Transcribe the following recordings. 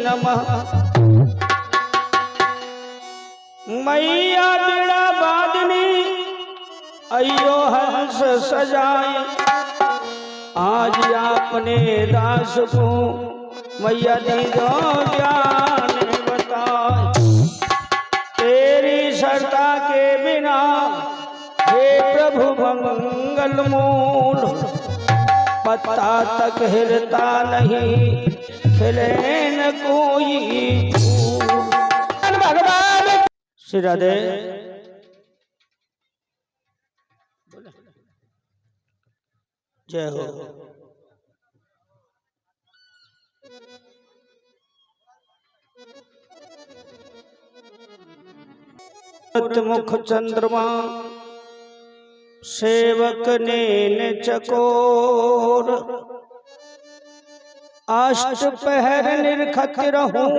नमः। मैया बीड़ा बादनी अयो हंस सजाए, आज आपने दास को मैया दीजो ज्ञान बताए। तेरी सरता के बिना हे प्रभु मंगल मूल, पत्ता तक हिलता नहीं खिले न कोई फूल। भगवान श्री राधे। जय हो। मुख चंद्रमा सेवक ने चकोर, अष्ट पहर निरखत रहूं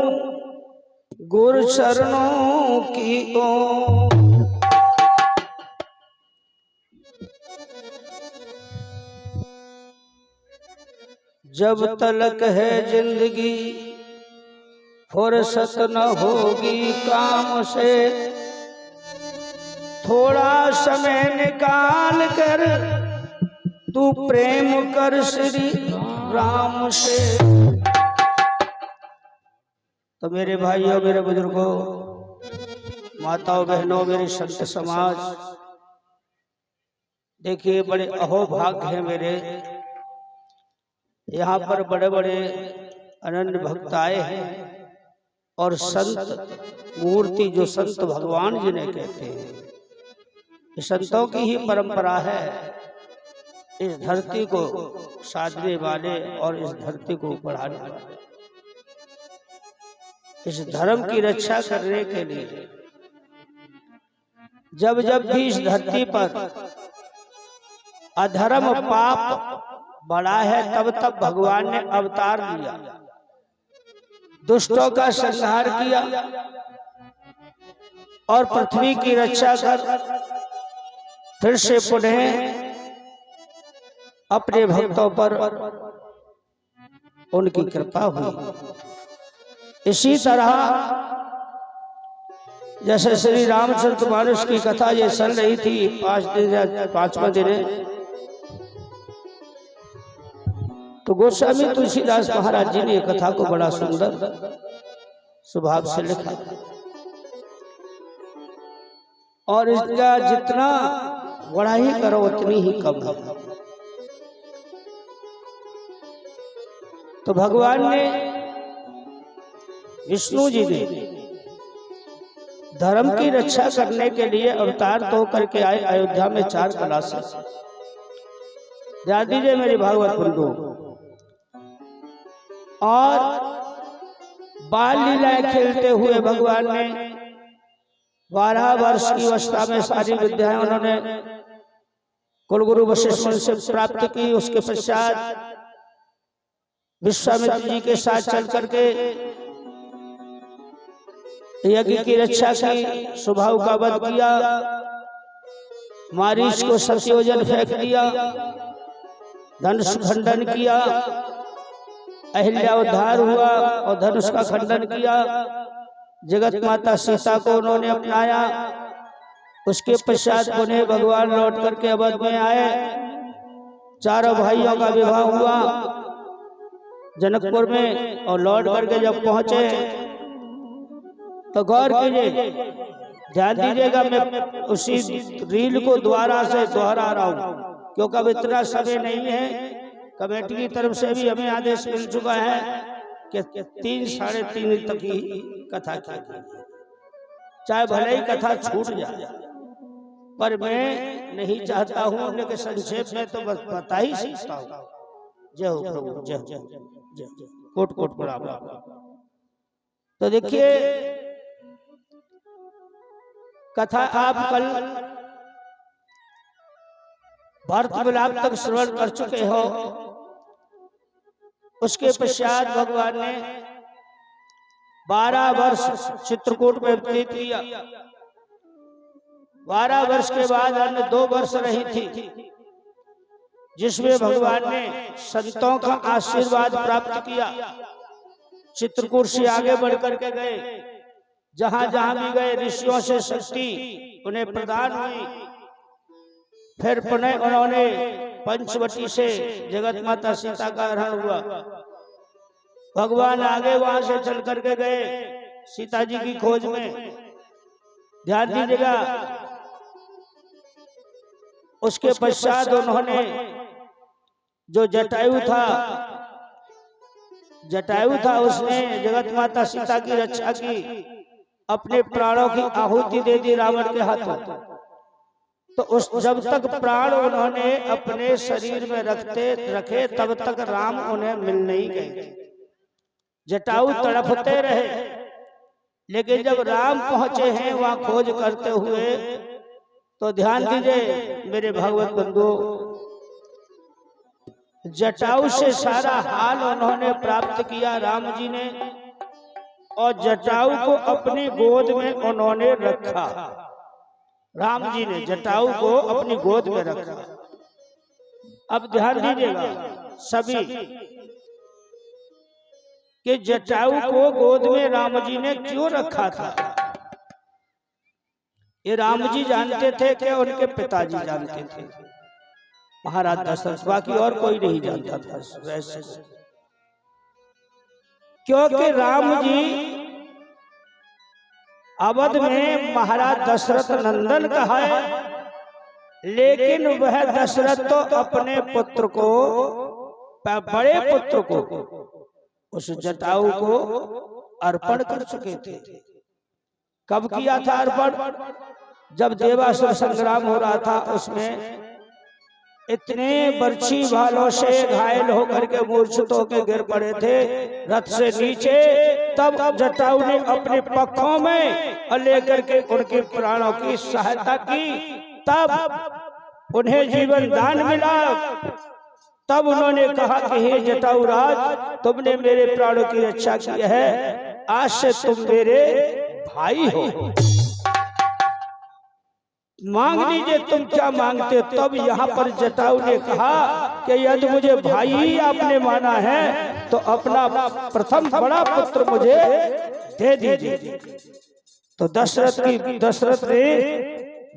गुर चरणों की ओर। जब तलक है जिंदगी फुर्सत न होगी काम से, थोड़ा समय निकाल कर तू प्रेम कर श्री राम से। तो मेरे भाइयों, मेरे बुजुर्गों, माताओं बहनों, मेरे संत समाज, देखिए बड़े अहोभाग्य हैं मेरे। यहाँ पर बड़े बड़े अनन्य भक्त आए हैं और संत मूर्ति, जो संत भगवान जिन्हें कहते हैं, ये संतों की ही परंपरा है इस धरती को साधने वाले और इस धरती को बढ़ाने वाले, इस धर्म की रक्षा करने के लिए। जब जब भी इस धरती पर अधर्म पाप बढ़ा है, तब तब भगवान ने अवतार लिया, दुष्टों का संहार किया और पृथ्वी की रक्षा कर फिर से पुनः अपने भक्तों पर उनकी कृपा हुई। इसी तरह जैसे श्री रामचरित मानस की कथा ये चल रही थी 5वां दिन, तो गोस्वामी तुलसीदास महाराज जी ने ये कथा को बड़ा सुंदर स्वभाव से लिखा और इसका जितना बड़ाई करो उतनी ही कम है। तो भगवान ने, विष्णु जी ने धर्म की रक्षा करने के लिए अवतार तो करके आए अयोध्या में 4 कला से। ध्यान दीजिए मेरी भागवत बंधु। और बाल लीलाएं खेलते हुए भगवान ने 12 वर्ष की अवस्था में सारी विद्याएं उन्होंने कुलगुरु वशिष्ठ से प्राप्त की। उसके पश्चात विश्वामित्र जी के साथ चल करके यज्ञ की रक्षा की, सुबाहु का वध किया, मारीच को सत्योजन फेंक दिया, धनुष खंडन किया, अहिल्या उद्धार हुआ और धनुष का खंडन किया, जगत माता सीता को उन्होंने अपनाया। उसके पश्चात उन्हें भगवान लौट करके अवध में आए, चारों भाइयों का विवाह हुआ जनकपुर में, और लौट करके जब पहुंचे तो गौर कीजिए, ध्यान दीजिएगा, मैं उसी रील को दोबारा से दोहरा रहा हूं क्योंकि अब इतना समय नहीं है। कमेटी की तरफ से भी हमें आदेश मिल चुका है कि 3 साढ़े 3 तक ही कथा की, चाहे भले ही कथा छूट जाए, पर मैं नहीं चाहता हूं, लेकिन संक्षेप में तो बस बता ही सकता हूं। जय हो प्रभु, जय जय जय, कोट कोट प्रणाम। तो देखिए कथा आप कल भरत मिलाप तक श्रवण कर चुके हो। उसके पश्चात भगवान ने 12 वर्ष चित्रकूट में व्यतीत किया। 12 वर्ष के बाद अन्य 2 वर्ष रही थी, जिसमें भगवान ने संतों का आशीर्वाद प्राप्त किया, चित्रकूट से आगे बढ़ करके गए, जहां जहां भी गए ऋषियों से शक्ति उन्हें प्रदान हुई। फिर पुनः उन्होंने पंचवटी से जगत माता सीता का हरण हुआ। भगवान आगे वहां से चल करके गए सीता जी की खोज में। ध्यान दीजिएगा, उसके पश्चात उन्होंने जो जटायु था उसने जगत माता सीता की रक्षा की, अपने प्राणों की आहुति दे दी रावण के हाथों। तो उस जब तक प्राण उन्होंने अपने शरीर में रखे तब तक राम उन्हें मिल नहीं गए। जटायु तड़पते रहे, लेकिन जब राम पहुंचे हैं वहां खोज करते हुए, तो ध्यान दीजिए मेरे भागवत बंधु, जटायु से सारा हाल उन्होंने प्राप्त किया राम जी ने, और जटायु को अपनी गोद में उन्होंने रखा। राम जी ने जटायु को अपनी गोद में रखा। अब ध्यान दीजिएगा सभी कि जटायु को गोद में राम जी ने क्यों रखा था। ये राम जी जानते थे कि उनके पिताजी जानते थे, महाराज दशरथ, बाकी और कोई नहीं जानता था वैसे। क्योंकि राम जी अवध में महाराज दशरथ नंदन कहा है, लेकिन वह दशरथ तो अपने पुत्र को, बड़े पुत्र को, उस जटायु को अर्पण कर चुके थे। कब किया था अर्पण? जब देवासुर संग्राम हो रहा था, उसमें इतने बर्छी भालों से घायल होकर के मूर्छित होकर गिर पड़े थे रथ से नीचे, तब जटायु ने अपने पक्षों में लेकर के उनके प्राणों की सहायता की, तब उन्हें जीवन दान मिला। तब उन्होंने कहा कि हे जटायु राज, तुमने मेरे प्राणों की रक्षा की है, आज से तुम मेरे भाई हो, मांग लीजिए तुम क्या मांगते हो। तब यहाँ पर जटायु ने कहा कि यदि मुझे भाई ही आपने माना है तो अपना प्रथम बड़ा पुत्र मुझे दे दीजिए। तो दशरथ ने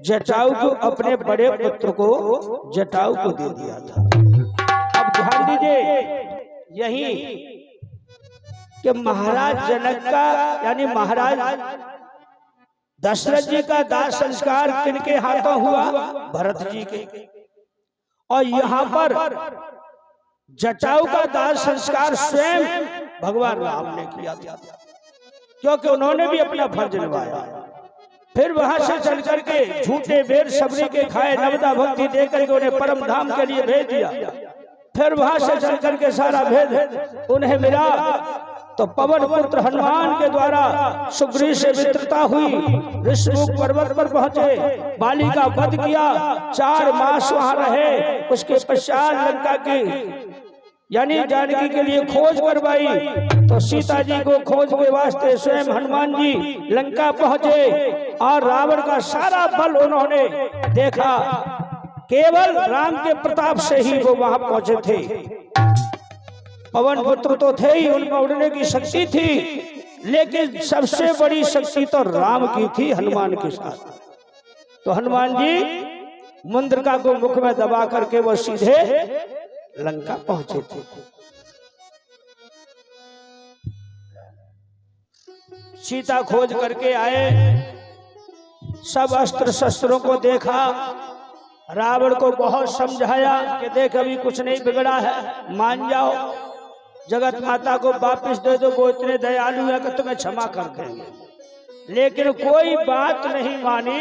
जटायु को, अपने बड़े पुत्र को जटायु को दे दिया था। अब ध्यान दीजिए यही कि महाराज जनक का, यानी महाराज दशरथ जी का दाह संस्कार किनके हाथों हुआ? भरत जी के। और यहाँ पर जटायु का दाह संस्कार स्वयं भगवान राम ने किया था, क्योंकि उन्होंने भी अपना फर्ज निभाया। फिर वहां से चल करके झूठे बेर सबरी के खाए, नवदा भक्ति देकर के उन्हें परम धाम के लिए भेज दिया। फिर वहां से चल करके सारा भेद उन्हें मिला, तो पवन पुत्र हनुमान के द्वारा सुग्रीव से मित्रता हुई, ऋषमुख पर्वत पर पहुंचे, बाली का वध किया, 4 मास वहां रहे। उसके पश्चात लंका की यानी जानकी के लिए खोज करवाई। तो सीता जी को खोज के वास्ते स्वयं हनुमान जी लंका पहुंचे, और रावण का सारा बल उन्होंने देखा। केवल राम के प्रताप से ही वो वहां पहुंचे थे। पवन पुत्र तो थे ही, उनमें उड़ने की शक्ति थी, लेकिन सबसे बड़ी शक्ति तो राम की थी हनुमान के साथ। तो हनुमान जी मुंद्रिका को मुख में दबा करके वो सीधे लंका पहुंचे थे। सीता खोज करके आए, सब अस्त्र शस्त्रों को देखा, रावण को बहुत समझाया कि देख अभी कुछ नहीं बिगड़ा है, मान जाओ, जगत माता को वापिस दे दो, वो इतने दयालु है कि तुम्हें क्षमा कर देंगे। लेकिन कोई बात नहीं मानी।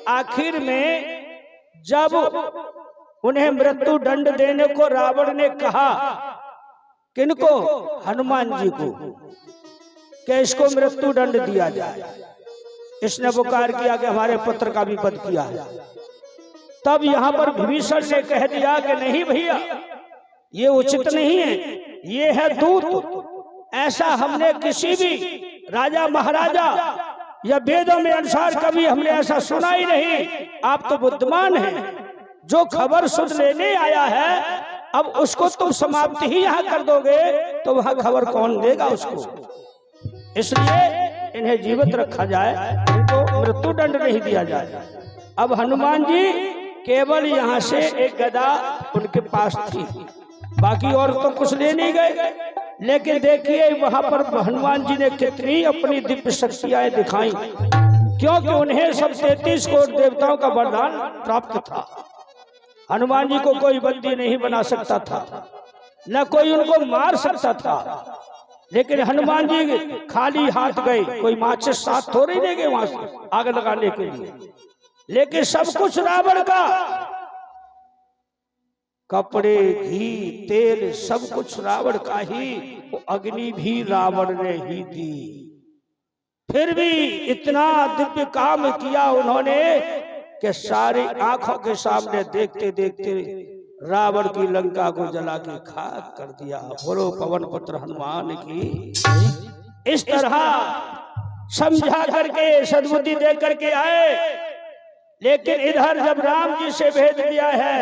आखिर में जब उन्हें मृत्यु दंड देने को रावण ने कहा, किनको? हनुमान जी को, कि इसको मृत्यु दंड दिया जाए, इसने पुकार किया कि हमारे पुत्र का भी वध किया है। तब यहाँ पर विभीषण ने कह दिया कि नहीं भैया, ये उचित नहीं है, ये है दूत। ऐसा हमने किसी भी राजा महाराजा या वेदों में अनुसार कभी हमने ऐसा सुना ही नहीं। आप तो बुद्धिमान हैं, जो खबर सुन लेने आया है अब उसको तुम समाप्ति ही यहाँ कर दोगे तो वह खबर कौन देगा उसको? इसलिए इन्हें जीवित रखा जाए, इनको मृत्यु दंड नहीं दिया जाए। अब हनुमान जी केवल यहाँ से एक गदा उनके पास थी, बाकी और तो कुछ ले नहीं गए। लेकिन देखिए वहां पर हनुमान जी ने कितनी अपनी दिव्य शक्तियां दिखाई, क्योंकि उन्हें सब 33 करोड़ देवताओं का वरदान प्राप्त था। हनुमान जी को कोई बंदी नहीं बना सकता था, न कोई उनको मार सकता था। लेकिन हनुमान जी खाली हाथ गए, कोई माचिस साथ थोड़ी ले गए वहां से आग लगाने के लिए। लेकिन सब कुछ रावण का, कपड़े, घी, तेल, सब कुछ रावण का ही, वो अग्नि भी रावण ने ही दी। फिर भी इतना दिव्य काम किया उन्होंने कि सारी आंखों के सामने देखते देखते रावण की लंका को जला के खाक कर दिया। बोलो पवन पुत्र हनुमान की। इस तरह समझा करके सद्बुद्धि दे करके आए। लेकिन इधर जब राम जी से भेज दिया है,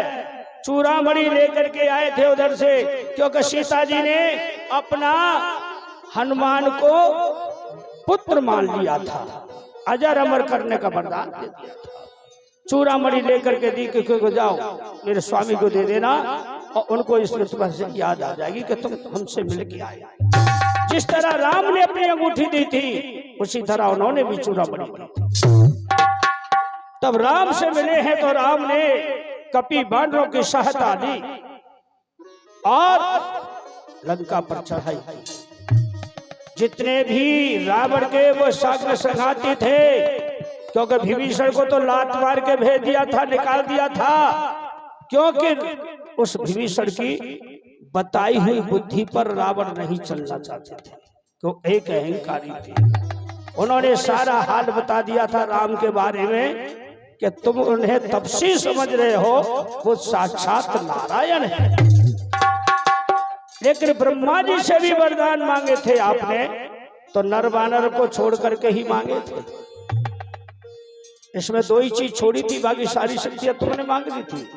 चूड़ामणि लेकर के आए थे उधर से, क्योंकि सीता जी ने अपना हनुमान को पुत्र मान लिया था, अजर अमर करने का वरदान दे दिया था। चूड़ामणि लेकर के दी कि जाओ मेरे स्वामी को दे देना, और उनको इस तुम्हें से याद आ जाएगी कि तुम हमसे मिल के आए। जिस तरह राम ने अपनी अंगूठी दी थी, उसी तरह उन्होंने भी चूड़ामणि दी थी। तब राम से मिले हैं तो राम ने कपि बानरों की सहायता ली और लंका पर चढ़ाई। जितने भी रावण के वो सागर संघाती थे, क्योंकि विभीषण को तो लात मार के भेज दिया था, निकाल दिया था, क्योंकि उस विभीषण की बताई हुई बुद्धि पर रावण नहीं चलना चाहते थे, तो एक अहंकारी थे। उन्होंने सारा हाल बता दिया था राम के बारे में कि तुम उन्हें तपस्वी समझ रहे हो, वो साक्षात नारायण है। लेकिन ब्रह्मा जी से भी वरदान मांगे थे आपने, तो नर वानर को छोड़ करके ही मांगे थे। इसमें दो ही चीज छोड़ी थी, बाकी सारी शक्तियां तुमने मांग ली थी।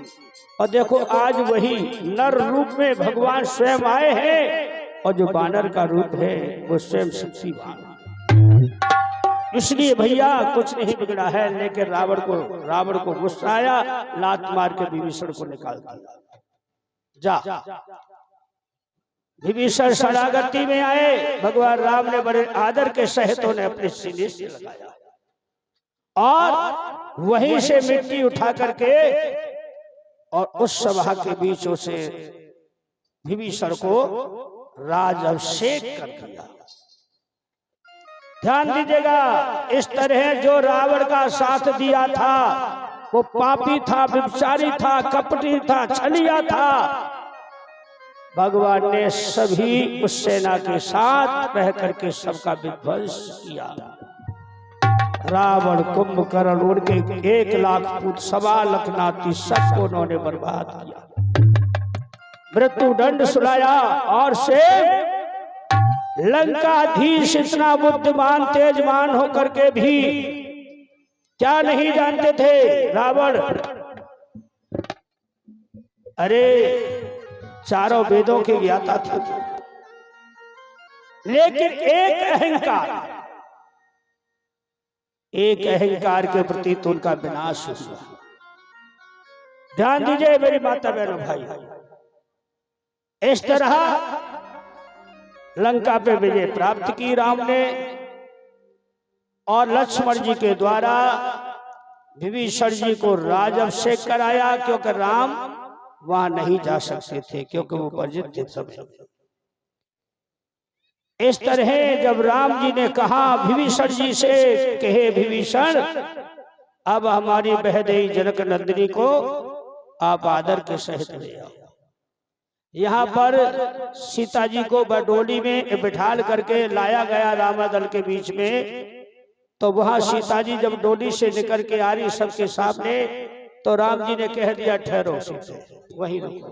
और देखो आज वही नर रूप में भगवान स्वयं आए हैं, और जो वानर का रूप है वो स्वयं शक्तिवान। इसलिए भैया कुछ नहीं बिगड़ा है, लेकिन रावण को गुस्सा आया, लात मार के विभीषण को निकाल दिया। जा विभीषण शरणागति में आए, भगवान राम ने बड़े आदर के सहित उन्हें अपने सीने से लगाया और वहीं से मिट्टी उठा करके और उस सभा के बीचों से विभीषण को राजाभिषेक कर दिया। ध्यान दीजिएगा, इस तरह जो रावण का साथ दिया था वो पापी था, व्यभिचारी था, कपटी था, छलिया था। भगवान ने सभी उस सेना के साथ रह करके सबका विध्वंस किया। रावण, कुंभकर्ण, उनके 1 लाख पुत्र, 1.25 लाख नाती, सबको उन्होंने बर्बाद किया, मृत्यु दंड सुनाया। और से लंकाधीश इतना बुद्धिमान तेजमान होकर के भी क्या नहीं जानते थे रावण, अरे चारों वेदों के ज्ञाता थे, लेकिन एक अहंकार के प्रति तो उनका विनाश हुआ। ध्यान दीजिए मेरी माता बहनों भाई, इस तरह लंका पे विजय प्राप्त की राम ने, और लक्ष्मण जी के द्वारा विभीषण जी को राजाभिषेक कराया, क्योंकि राम वहां नहीं जा सकते थे, क्योंकि वो वर्जित थे सब। इस तरह जब राम जी ने कहा विभीषण जी से, कहे विभीषण अब हमारी बहदेई जनक नंदिनी को आप आदर के सहित ले आओ। यहाँ पर सीता जी को बडोली में बिठाल करके लाया गया रामादल के बीच में। तो वहां सीता जी जब डोली से निकल के आ रही सबके सामने, तो राम जी ने कह दिया ठहरो सीते, वहीं रुको।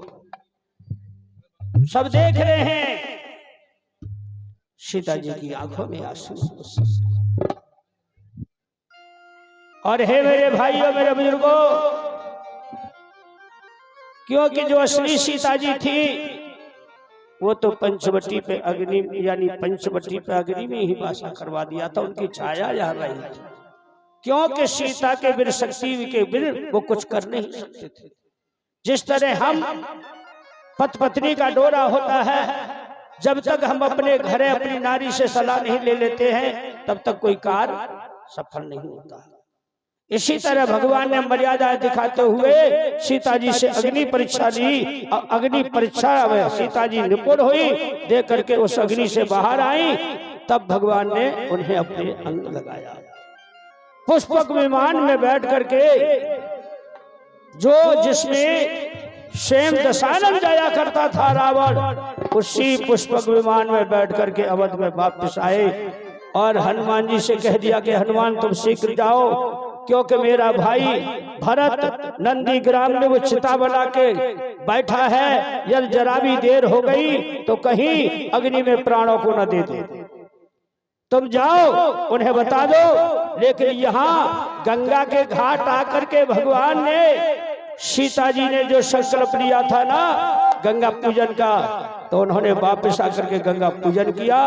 सब देख रहे हैं, सीता जी की आंखों में आंसू। और हे मेरे भाइयों, मेरे बुजुर्गों, क्योंकि जो असली सीता जी थी वो तो पंचवटी पे अग्नि यानी पंचवटी पे अग्नि में ही वासा करवा दिया था, उनकी छाया यहाँ रही थी, क्योंकि सीता के बिन शक्ति के बिन वो कुछ कर नहीं सकते थे। जिस तरह हम पति पत्नी का डोरा होता है, जब तक हम अपने घरे अपनी नारी से सलाह नहीं ले लेते हैं तब तक कोई कार्य सफल नहीं होता। इसी तरह भगवान ने मर्यादा दिखाते हुए सीता जी से अग्नि परीक्षा ली, और अग्नि परीक्षा में सीता जी निपुण हुई, दे करके उस अग्नि से बाहर आई, तब भगवान ने उन्हें अपने अंग लगाया। पुष्पक विमान में बैठ करके जो जिसमें स्वयं दशानन जाया करता था रावण, उसी पुष्पक विमान में बैठ करके अवध में वापस आए और हनुमान जी से कह दिया कि हनुमान तुम शीघ्र जाओ, क्योंकि मेरा भाई भरत नंदी ग्राम में वो चिता बना के बैठा है, यदि जरा भी देर हो गई तो कहीं अग्नि में प्राणों को न दे दे। तुम जाओ उन्हें बता दो। लेकिन यहाँ गंगा के घाट आकर के भगवान ने सीता जी ने जो संकल्प लिया था ना गंगा पूजन का, तो उन्होंने वापस आकर के गंगा पूजन किया।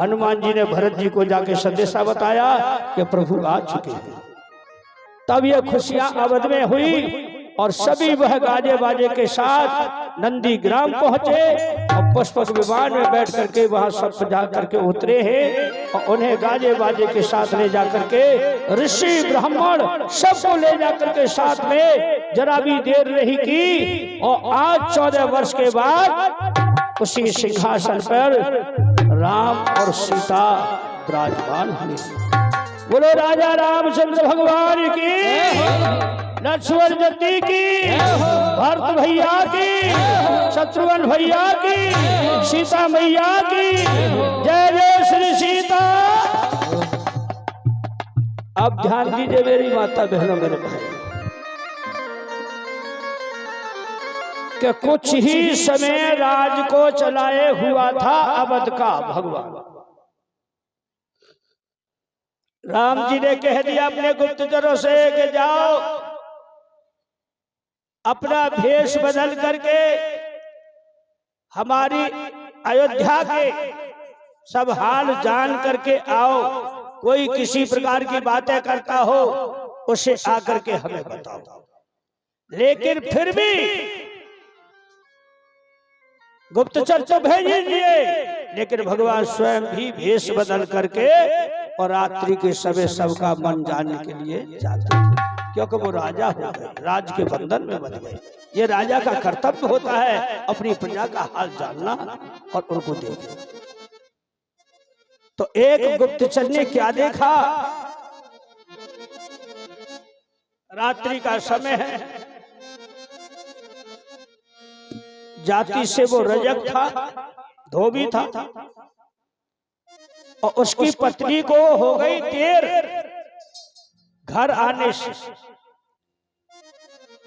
हनुमान जी ने भरत जी को जाके संदेशा बताया कि प्रभु आ चुके हैं। तब ये खुशियां अवध में हुई और सभी वह गाजे बाजे के साथ नंदी ग्राम पहुंचे और पुष्पक विमान में बैठ करके वहां सब जा करके उतरे हैं और उन्हें गाजे बाजे के साथ ले जाकर के ऋषि ब्राह्मण सबको ले जाकर के साथ में जरा भी देर नहीं की। और आज 14 वर्ष के बाद उसी सिंहासन पर राम और सीता विराजमान हुए। बोलो राजा रामचंद्र भगवान की, लक्ष्मण जी की, भरत भैया की, शत्रुघ्न भैया की, सीता मैया की, जय जय श्री सीता। अब ध्यान दीजिए मेरी माता बहनों मेरे भाई, कि कुछ ही समय राज को चलाए हुआ था अवध का भगवान। राम जी ने कह दिया अपने गुप्तचरों से कि जाओ अपना भेष बदल करके हमारी अयोध्या के सब हाल जान करके आओ। कोई किसी प्रकार की बातें करता हो उसे आकर के हमें बताओ। लेकिन फिर भी गुप्तचर तो भेज दीजिए, लेकिन भगवान स्वयं भी भेष बदल करके और रात्रि के समय सबका मन जानने के लिए जाते थे, क्योंकि वो राजा हो गए, राज के बंधन में बंध गए। ये राजा का कर्तव्य होता है अपनी प्रजा का हाल जानना और उनको देखना। तो एक गुप्तचर ने क्या देखा, रात्रि का समय है, जाति से वो रजक था, धोबी था और उसकी पत्नी को हो गई देर घर आने से,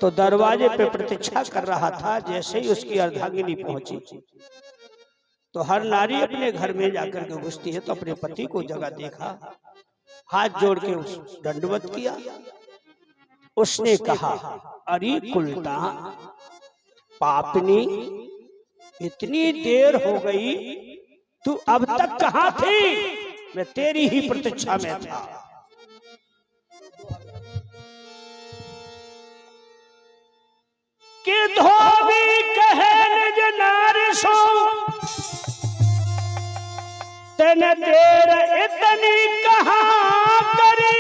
तो दरवाजे पे प्रतीक्षा कर रहा था। जैसे ही उसकी अर्धांगिनी पहुंची तो हर नारी अपने घर में जाकर के घुसती है, तो अपने पति को जगह देखा, हाथ जोड़ के उस दंडवत किया। उसने कहा, अरे कुलटा पापनी, इतनी देर हो गई, तू अब तक कहां थी? मैं तेरी ही प्रतीक्षा में था। कि धोबी कहे निज नारी सो, तेने देर इतनी कहां करी,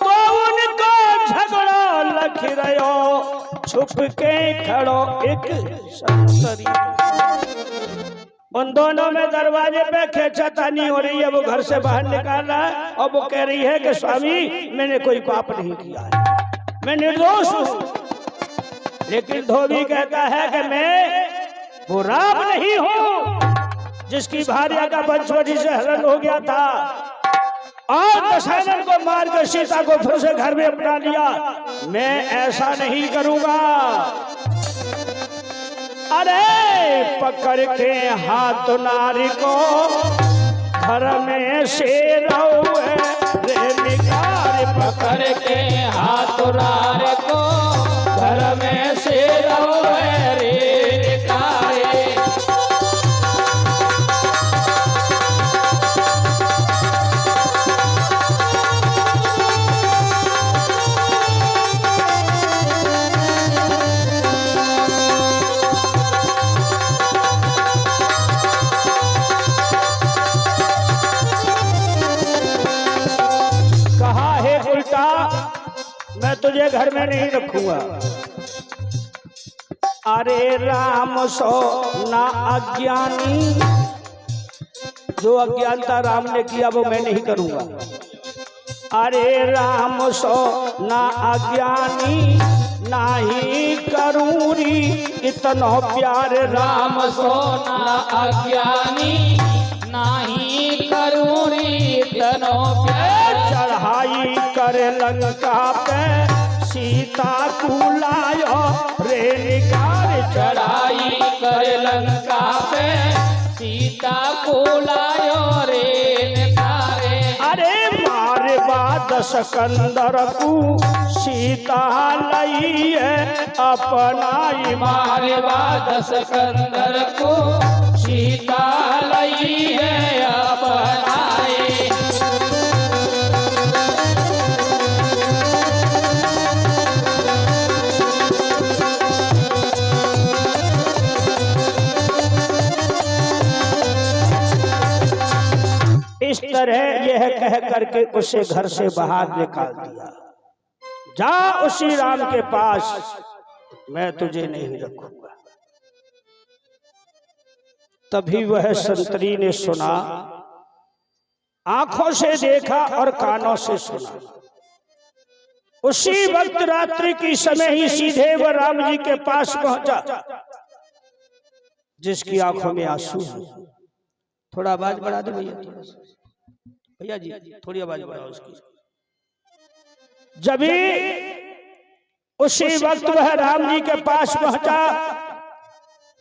तो उनको झगड़ा लख रहो, छुप के खड़ो एक संतरी। उन दोनों में दरवाजे पे खेचातानी हो रही है, वो घर से बाहर निकाल रहा है और वो कह रही है कि स्वामी मैंने कोई पाप नहीं किया है, मैं निर्दोष हूं। लेकिन धोबी कहता है कि मैं वो राम नहीं हूं जिसकी भार्या का पंचवटी से हरण हो गया था और दशानन को मार कर सीता को फिर से घर में अपना लिया। मैं ऐसा नहीं करूंगा। अरे पकड़ के हाथ नारी को घर में से रहुए रे निकार, पकड़ के हाथ नारी को घर में से रहुए रे तुझे घर में नहीं रखूंगा। अरे राम सो ना अज्ञानी, जो अज्ञानता राम ने किया वो मैं नहीं करूंगा। अरे राम सो ना अज्ञानी, नाही करूरी इतना प्यार। राम सो ना अज्ञानी, नाही करूरी इतना प्यार। चढ़ाई करे लंका पे सीता को लायो रे निगार। चढ़ाई करे लंका पे सीता को लायो रे निगारे। अरे मारे बाद सिकंदर को सीता लई है अपनाई। मारे बाद सिकंदर को सीता लई है अपनाए। इस तरह यह कह करके उसे घर से बाहर निकाल दिया। जा उसी राम के पास, मैं तुझे नहीं रखूंगा। तभी वह संतरी ने सुना, आंखों से देखा और कानों से सुना। उसी वक्त रात्रि की समय ही सीधे वह राम जी के पास पहुंचा, जिसकी आंखों में आंसू है। थोड़ा आवाज बढ़ा दे भैया, भैया जी थोड़ी आवाज बढ़ाओ उसकी। जब उसी वक्त वह राम जी के पास पहुंचा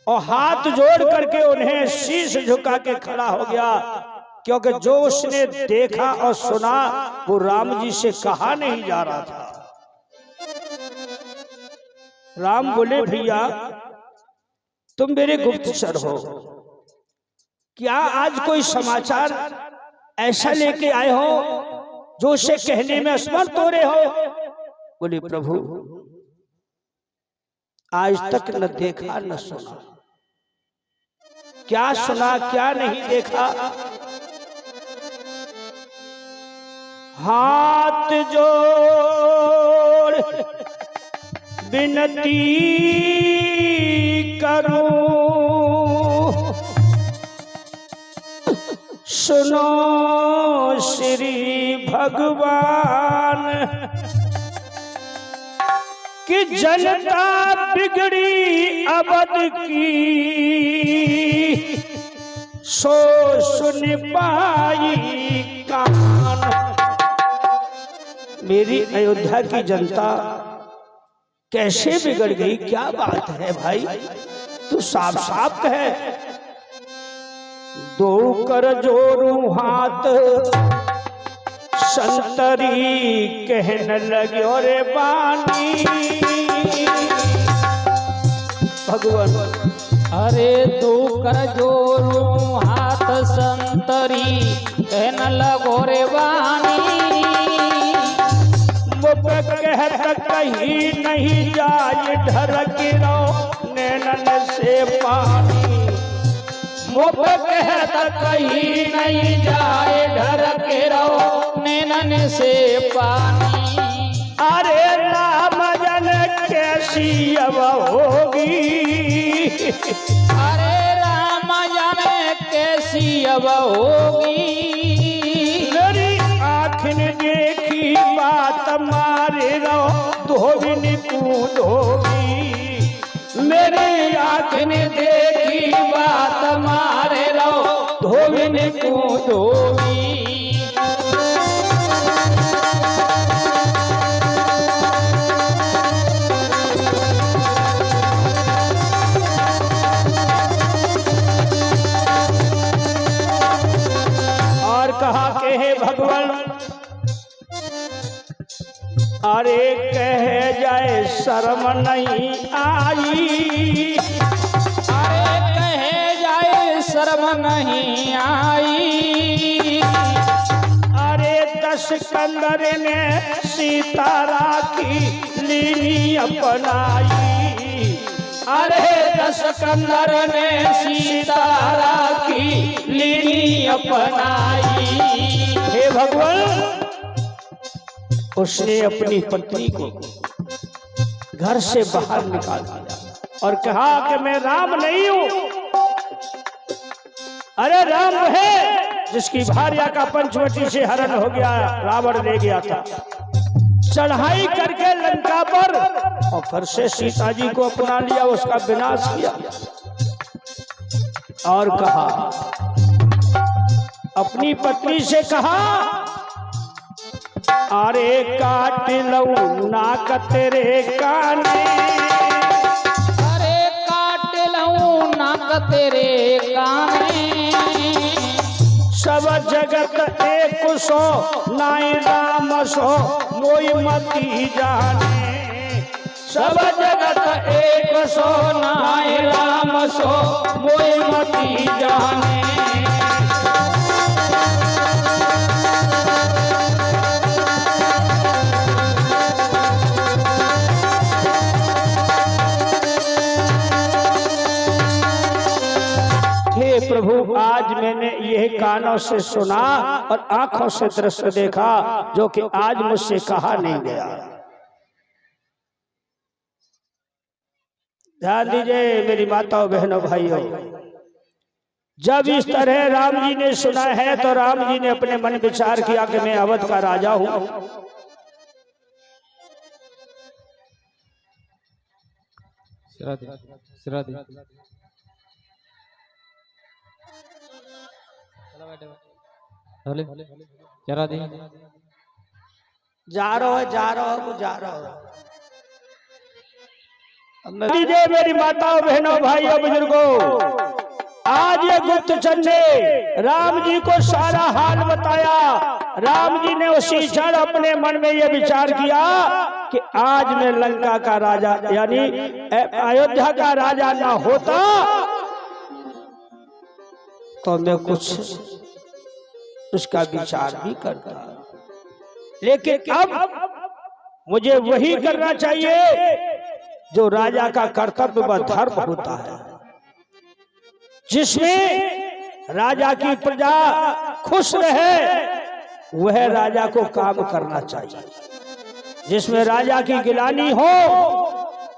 और हाथ जोड़ करके उन्हें शीश झुका के खड़ा हो गया, क्योंकि जो उसने देखा और सुना वो राम जी से कहा नहीं जा रहा था। राम बोले, भैया तुम मेरे गुप्तचर हो, क्या आज कोई समाचार ऐसा लेके आए हो जो उसे कहने में असमर्थ हो रहे हो? बोले, प्रभु आज तक न देखा न सुना। क्या सुना क्या नहीं देखा? हाथ जोड़ विनती करूं, सुनो श्री भगवान कि जनता बिगड़ी अवध की, सो सुन पाई कान। मेरी अयोध्या की जनता कैसे बिगड़ गई? क्या बात है भाई, तू साफ साफ कहे। दो कर जोरू हाथ संतरी कहने लगे, रे बानी भगवान। अरे दो कर जोरू हाथ संतरी कहने लगो रे बानी। कहत कहीं नहीं जाए ढर गिरो नैनन से पानी। मुझ कहता कहीं नहीं जाए ढर के रहो नैनन से पानी। अरे राम जन कैसी अब होगी, अरे राम जाने कैसी अब होगी। मेरी आँख ने देखी बात मारे रहो धोबिन तू धोबी। मेरी आँख ने देखी बात मारे रहो धोबिन तू धोबी। और कहा के हे भगवान, अरे कह जाए शर्म नहीं आई। अरे कहे जाए शर्म नहीं आई। अरे दस कंदर ने सीता राखी लीनी अपनाई। अरे दस कंदर ने सीता राखी लीनी अपनाई। हे भगवान, उसने अपनी पत्नी को घर से बाहर निकाल दिया और कहा कि मैं राम नहीं हूं। अरे राम है जिसकी भार्या का पंचवटी से हरण हो गया, रावण ले गया था, चढ़ाई करके लंका पर, और फिर से सीता जी को अपना लिया, उसका विनाश किया। और कहा, अपनी पत्नी से कहा, अरे काट लऊं नाक तेरे काने, अरे काट लऊं नाक तेरे काने, सब जगत एक सो नाई राम सो मोई मती जाने, सब जगत एक सो नाई राम सो मोई मती जाने। प्रभु, आज मैंने यह कानों से सुना और आंखों से दृश्य देखा जो कि आज मुझसे कहा नहीं गया। ध्यान दीजिए मेरी माताओं बहनों भाइयों, जब इस तरह राम जी ने सुना है तो राम जी ने अपने मन विचार किया कि मैं अवध का राजा हूं। जा रहा है दीजिए मेरी माताओं बहनों भाइयों बुजुर्गों, आज ये गुप्तचर ने राम जी को सारा हाल बताया। राम जी ने उसी क्षण अपने मन में ये विचार किया कि आज मैं लंका का राजा यानी अयोध्या का राजा ना होता तो मैं कुछ उसका विचार भी करता, लेकिन अब मुझे वही करना चाहिए जो राजा का कर्तव्य व धर्म होता है, जिसमें राजा की प्रजा खुश रहे वह राजा को काम करना चाहिए। जिसमें राजा की गिलानी हो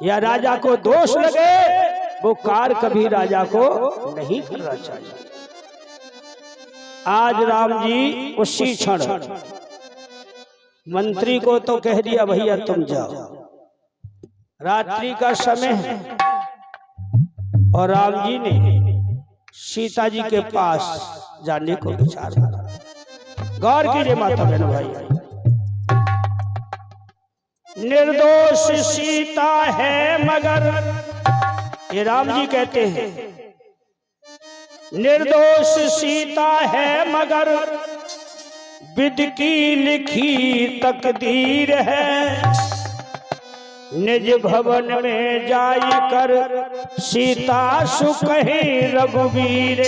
या राजा को दोष लगे वो कार्य कभी राजा को नहीं करना चाहिए। आज राम जी उसी क्षण मंत्री को तो कह दिया भैया तुम जाओ, रात्रि का समय है, और राम जी ने सीता जी के पास जाने को विचार करा। गौर कीजिए माता बहनों भाई, निर्दोष सीता है मगर, ये राम जी कहते हैं, निर्दोष सीता है मगर विध की लिखी तकदीर है, निज भवन में जाई कर सीता सुख ही रघुवीर।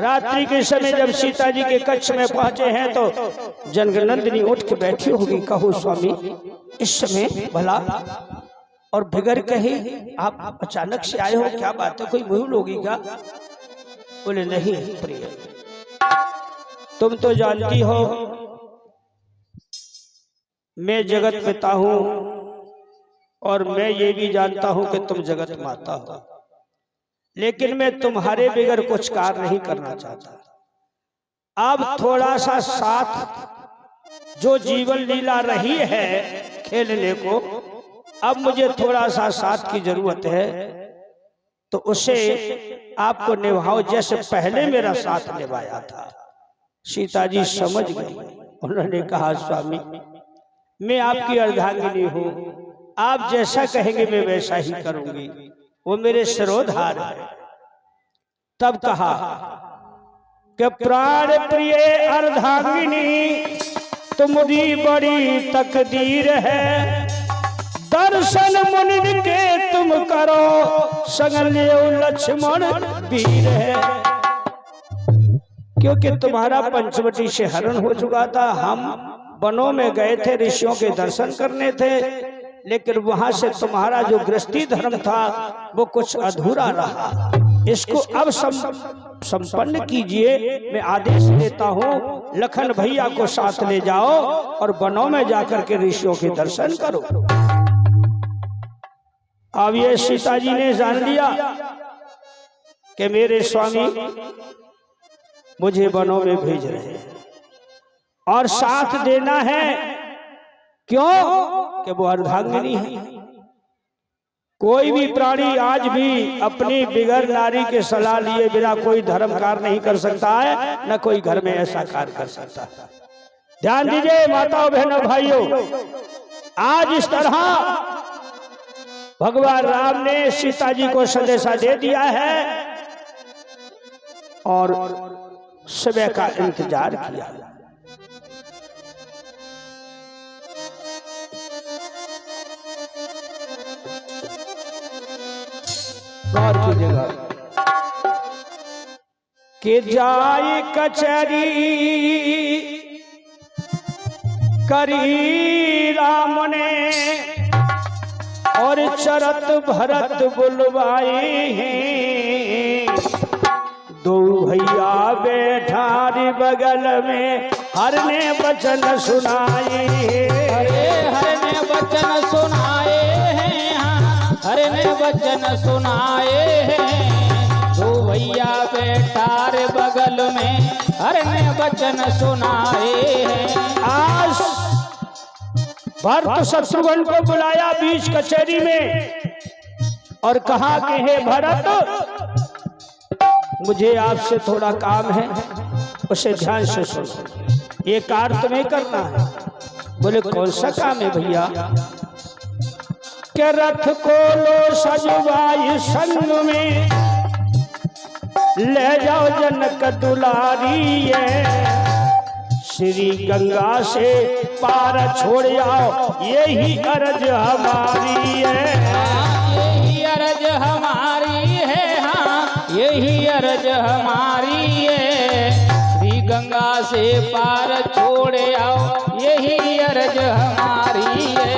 रात्रि के समय जब सीता जी के कक्ष में पहुंचे हैं तो जनकनंदिनी उठ के बैठी होगी। कहो स्वामी इस समय भला, और बिगर कहे आप अचानक से आए हो, क्या बात है, कोई भूल होगी क्या? बोले नहीं प्रिय, तुम तो जानती हो मैं जगत पिता हूं और मैं ये भी जानता हूं कि तुम जगत माता हो, लेकिन मैं तुम्हारे बगैर कुछ कार्य नहीं करना चाहता। अब थोड़ा सा साथ जो जीवन लीला रही है खेलने को, अब मुझे थोड़ा सा साथ की जरूरत है, तो उसे आपको निभाओ जैसे पहले मेरा साथ निभाया था। सीता जी समझ गई, उन्होंने कहा स्वामी मैं आपकी अर्धांगिनी हूं, आप जैसा कहेंगे मैं वैसा ही करूंगी, वो मेरे सिरोधार है। तब कहा कि प्राण प्रिय अर्धांगिनी तुम्हारी बड़ी तकदीर है, दर्शन मुनि के तुम करो संग लक्ष्मण वीर है। क्योंकि तुम्हारा पंचवटी से हरण हो चुका था, हम वनों में गए थे ऋषियों के दर्शन करने थे, लेकिन वहां से तुम्हारा जो गृहस्थी धर्म था वो कुछ अधूरा रहा, इसको अब संपन्न कीजिए। मैं आदेश देता हूँ लखन भैया को साथ ले जाओ और वनों में जाकर के ऋषियों के दर्शन करो। अब ये सीता जी ने जान लिया कि मेरे स्वामी मुझे वनों में भेज रहे हैं और साथ देना है। क्यों? कि वो अर्धांगिनी है। कोई भी प्राणी आज भी अपनी बिगर नारी के सलाह लिए बिना कोई धर्म कार्य नहीं कर सकता है, न कोई घर में ऐसा कार्य कर सकता है। ध्यान दीजिए माताओं बहनों भाइयों, आज इस तरह भगवान राम ने सीता जी को संदेशा दे दिया है और समय का इंतजार किया। गौर कीजिएगा कि जाए कचहरी करी राम ने और चरत भरत बुलवाए हैं। दो भैया बैठारी बगल में हर ने वचन सुनाए। हर ने वचन सुनाए हैं, हर ने वचन सुनाए हैं। दो भैया बैठार बगल में हर ने वचन सुनाए हैं। आज भरत शत्रुघ्न को बुलाया बीच कचहरी में और कहा कि हे भरत, मुझे आपसे थोड़ा काम है, उसे ध्यान से सुनो। ये कार्य तुम्हें करना है। बोले कौन सा काम है भैया? के रथ को लो सजवाई संग में ले जाओ जनक दुलारी श्री गंगा से पार छोड़ आओ, यही अर्ज हमारी है। यही अर्ज हमारी है, हाँ यही अर्ज हमारी है। श्री गंगा से पार छोड़ आओ, यही अर्ज हमारी है।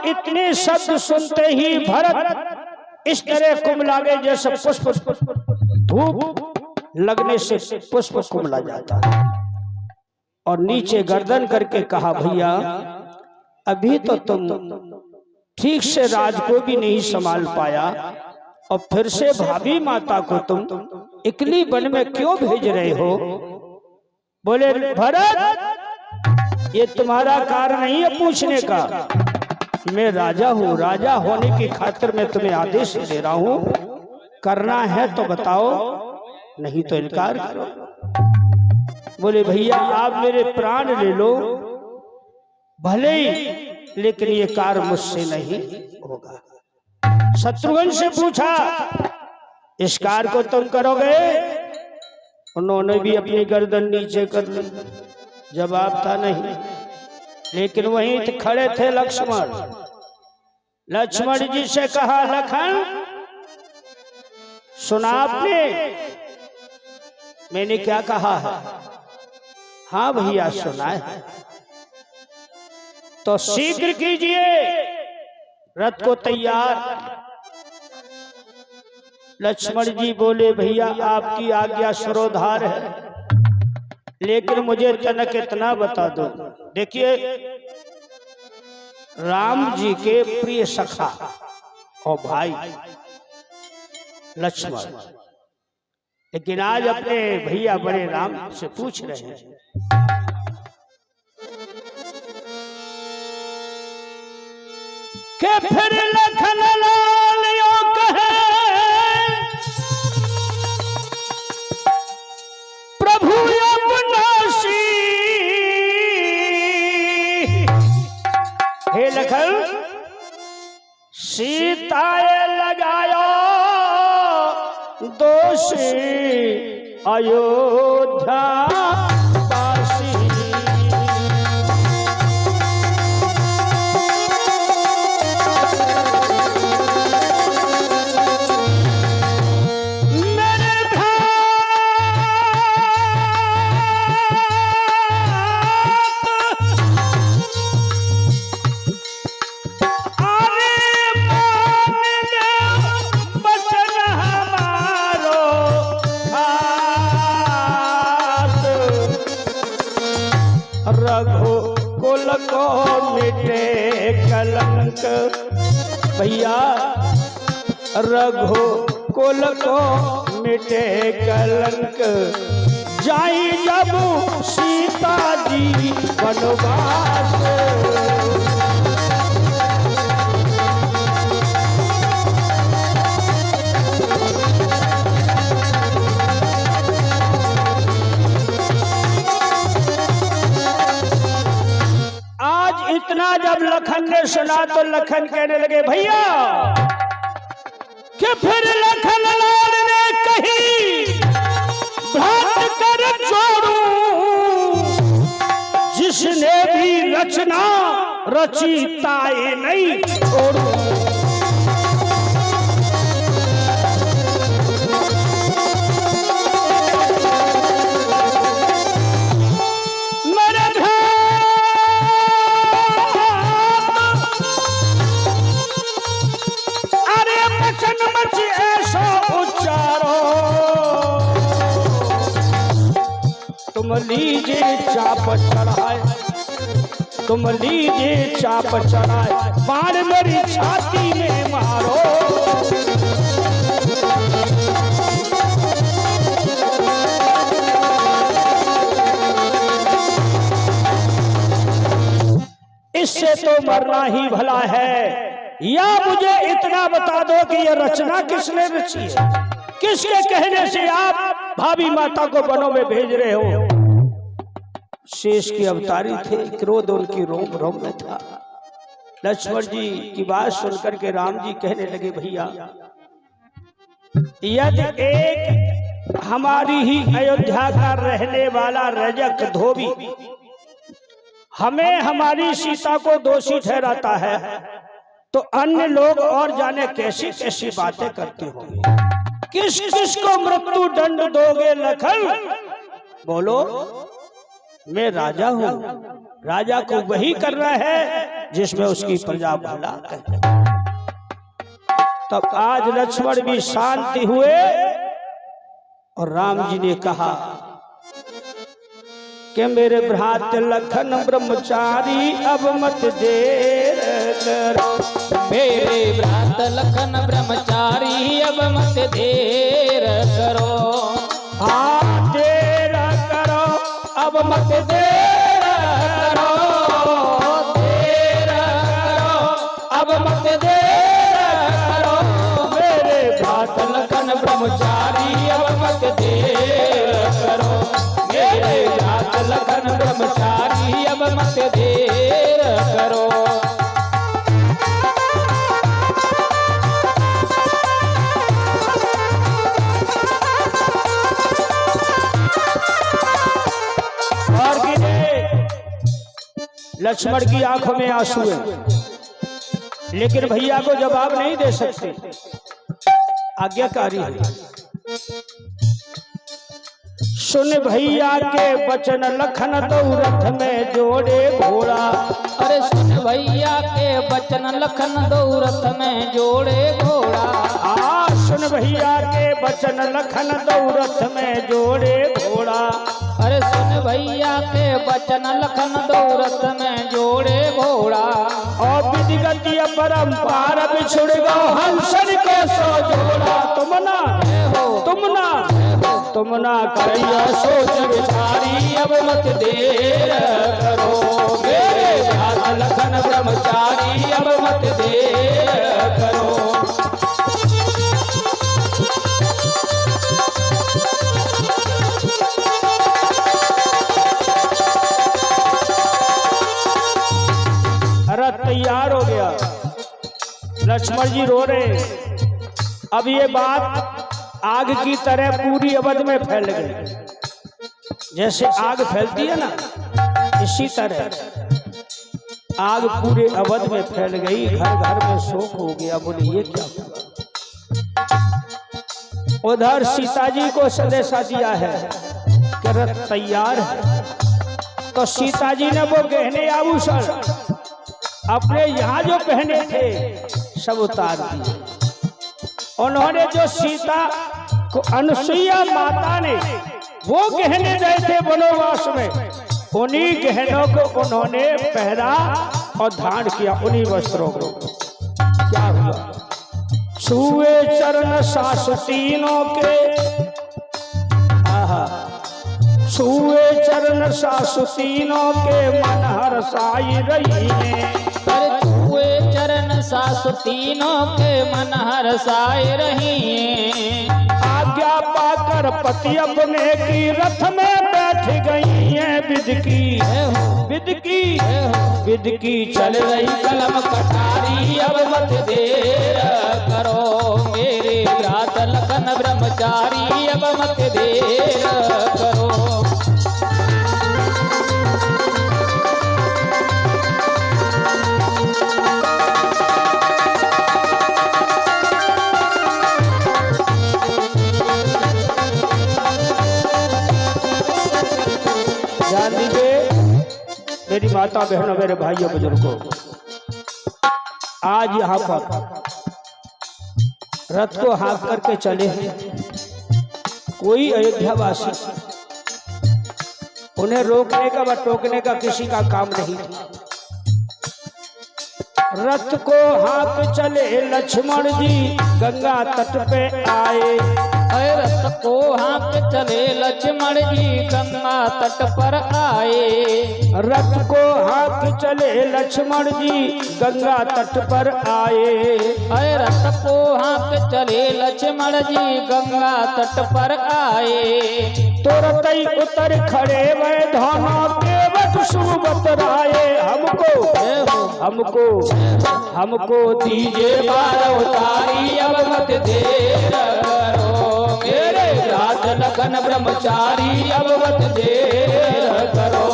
इतने शब्द सुनते ही भरत इस तरह कुमला गए जैसे पुष्प धूप लगने से पुष्प कुमला जाता है और नीचे गर्दन करके कहा भैया अभी तो तुम ठीक से राज को भी नहीं संभाल पाया और फिर से भाभी माता को तुम इकली वन में क्यों भेज रहे हो? बोले भरत ये तुम्हारा कार्य नहीं है पूछने का। मैं राजा हूँ, राजा होने की खातिर मैं तुम्हें आदेश दे रहा हूँ, करना है तो बताओ, नहीं तो इनकार करो। बोले भैया आप मेरे प्राण ले लो भले ही, लेकिन ये कार्य मुझसे नहीं होगा। शत्रुघ्न से पूछा इस कार्य को तुम करोगे? उन्होंने भी अपनी गर्दन नीचे कर ली, जवाब था नहीं। लेकिन वहीं खड़े थे लक्ष्मण। लक्ष्मण जी से कहा लखन सुना आपने मैंने क्या कहा है? हाँ भैया सुना है। तो शीघ्र कीजिए रथ को तैयार। लक्ष्मण जी बोले भैया आपकी आज्ञा सरोधार है, लेकिन मुझे जनक इतना बता दो। देखिए राम जी के प्रिय सखा और भाई लक्ष्मण, लेकिन आज अपने भैया बड़े राम से पूछ रहे हैं कि फिर लखन लाल यो कहे प्रभु अविनाशी। हे लखन सीताए लगायो दोषी अयोध्या वासी। मेरे भाई रघुकुल को मिटे कलंक। भैया रघुकुल को मिटे कलंक, जाई जब सीता जी वनवास। आज इतना जब लखन ने सुना तो लखन कहने लगे भैया कि फिर लखन लाल ने कही भ्रात कर जोड़ू, जिसने भी रचना रची ताए नहीं छोड़ू। तुम लीजिए चाप चढ़ाए, तुम लीजिए चाप चढ़ाए, बाण मेरी छाती में मारो। इससे तो मरना ही भला है। या मुझे इतना बता दो कि यह रचना किसने रची है? किसके कहने से आप भाभी माता को वनों में भेज रहे हो? शेष की अवतारी थे, क्रोध उनकी रोम रोम में था। लक्ष्मण जी की बात सुनकर के राम जी कहने लगे भैया यदि एक हमारी ही अयोध्या का रहने वाला रजक धोबी हमें हमारी सीता को दोषी ठहराता है तो अन्य लोग और जाने कैसी कैसी बातें करते होंगे। किस किस को मृत्यु दंड दोगे लखन? बोलो। मैं राजा हूं, राजा को वही करना है जिसमें उसकी प्रजा भला है। तब आज लक्ष्मण भी शांति हुए और राम जी ने कहा कि मेरे भ्रात लखन ब्रह्मचारी अब मत देर करो। मेरे भ्रात लखन ब्रह्मचारी अब मत देर करो। हाँ देर करो, अब मत देर करो, देर करो, अब मत देर करो। मेरे भ्रात लखन ब्रह्मचारी अब मत देर करो। मेरे भ्रात लखन ब्रह्मचारी अब मत देर करो। लक्ष्मण की आंखों में आंसू है, लेकिन भैया को जवाब नहीं दे सकते, आज्ञाकारी है। सुन भैया के वचन लखन तो रथ में जोड़े घोड़ा। अरे सुन भैया के वचन लखन दो रथ में जोड़े घोड़ा। सुन भैया के वचन लखन दो रथ में जोड़े घोड़ा। अरे सुन भैया के वचन लखन दो रथ में जोड़े घोड़ा। और विधिगत परंपार बिछुड़ गो हंसन को सो जोड़ा। तुम ना करिया सोच विचारी अब मत देर करो। मेरे भ्रात लखन ब्रह्मचारी अब मत देर करो। रथ तैयार हो गया, लक्ष्मण जी रो रहे। अब ये बात आग की तरह पूरी अवध में फैल गई। जैसे आग फैलती है ना, इसी तरह आग पूरे अवध में फैल गई। घर घर में शोक हो गया। बोले ये क्या हुआ? उधर सीता जी को संदेशा दिया है कि रथ तैयार है। तो सीता जी ने वो गहने आभूषण अपने यहाँ जो पहने थे सब उतार दिए। उन्होंने जो सीता को अनुसुईया माता ने वो गहने दिए थे वनवास में, उन्हीं गहनों को उन्होंने पहना और धारण किया, उन्हीं वस्त्रों को। क्या हुआ? छुए चरण सास तीनों के, आहा, छुए चरण सास तीनों के मन हर्षाई रही है। पर छुए चरण सास तीनों के मन हर्षाए रही। आज्ञा पाकर पति अपने की रथ में बैठ गई हैं। बिदकी चल रही कलम कटारी, अब मत देर करो मेरे भ्रात लखन ब्रह्मचारी, अब मत देर करो। ध्यान दीजिए मेरी माता बहनों, मेरे भाइयों बुजुर्गों, आज यहाँ पर रथ को हाँक करके चले हैं कोई अयोध्यावासी, उन्हें रोकने का व टोकने का किसी का काम नहीं था। रथ को हाँक चले लक्ष्मण जी गंगा तट पे आए। रथ को हाँक चले लक्ष्मण जी गंगा तट पर आए। रथ को हाँक चले लक्ष्मण जी गंगा तट पर आए। रथ को हाँक चले लक्ष्मण जी गंगा तट पर आए। तुरंत ही उतर खड़े वह धाना के वट सुबत राये। हमको दीजिए बार उतारी, अब मत देर करो मेरे भ्रात लखन ब्रह्मचारी, अब मत देर करो।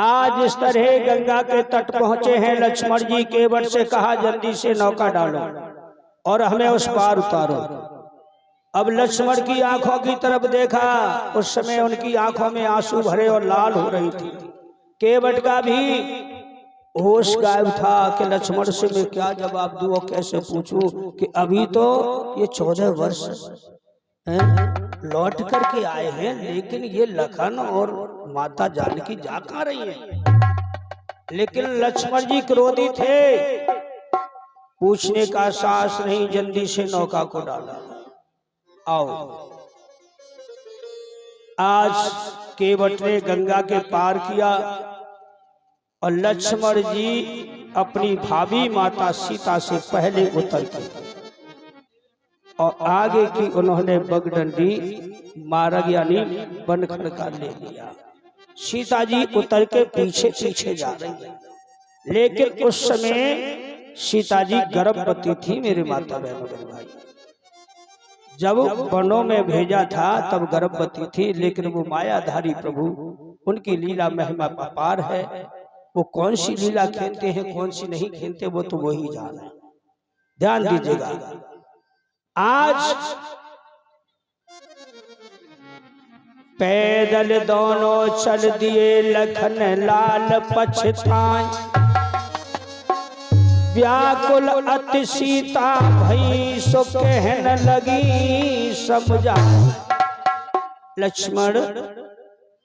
आज इस तरह गंगा के तट पहुंचे हैं। लक्ष्मण जी केवट से कहा जल्दी से नौका डालो और हमें उस पार उतारो। अब लक्ष्मण की आंखों की तरफ देखा, उस समय उनकी आंखों में आंसू भरे और लाल हो रही थी। केवट का भी होश गायब था कि लक्ष्मण से मैं क्या जवाब दूं और कैसे पूछूं कि अभी तो ये 14 वर्ष लौट करके आए हैं, लेकिन ये लखन और माता जानकी जा कहां रही हैं। लेकिन लक्ष्मण जी क्रोधी थे, पूछने का साहस नहीं, जल्दी से नौका को डाला। आओ, आज केवट ने गंगा के पार किया और लक्ष्मण जी अपनी भाभी माता सीता से पहले उतर गए और आगे की उन्होंने बगडंडी मार्ग यानी बनखंड का ले लिया। सीता जी उतर के पीछे पीछे जा रही है, लेकिन उस समय सीता जी गर्भवती थी। मेरे माता बहनों मेरे भाई, जब वनों में भेजा था तब गर्भवती थी, लेकिन वो मायाधारी प्रभु, उनकी लीला महिमा अपार है। वो कौन सी लीला खेलते हैं, कौन सी नहीं खेलते, वो तो वही जाने। ध्यान दीजिएगा, आज पैदल दोनों चल दिए लखन लाल पछताए। व्याकुल अति सीता भई सो कहन लगी समझा। लक्ष्मण,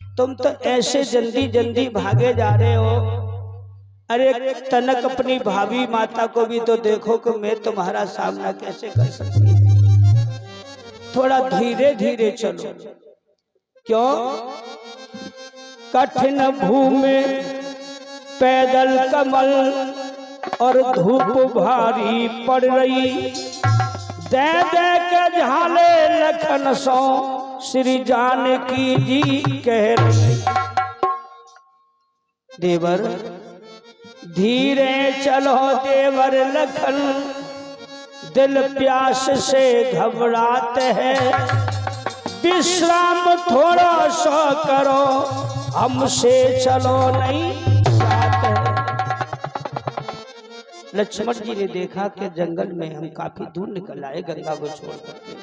तुम तो ऐसे जल्दी जल्दी भागे जा रहे हो, अरे तनक अपनी भाभी माता को भी तो देखो कि मैं तुम्हारा सामना कैसे कर सकती हूँ। थोड़ा धीरे धीरे चलो। क्यों? कठिन भूमि पैदल कमल और धूप भारी पड़ रही। दे दे के झाले लखन सो श्री जानकी जी कह रही। देवर धीरे चलो देवर लखन, दिल प्यास से घबराते हैं। विश्राम थोड़ा सा करो, हमसे चलो नहीं जाते। लक्ष्मण जी ने देखा कि जंगल में हम काफी दूर निकल आए गंगा को छोड़ करके,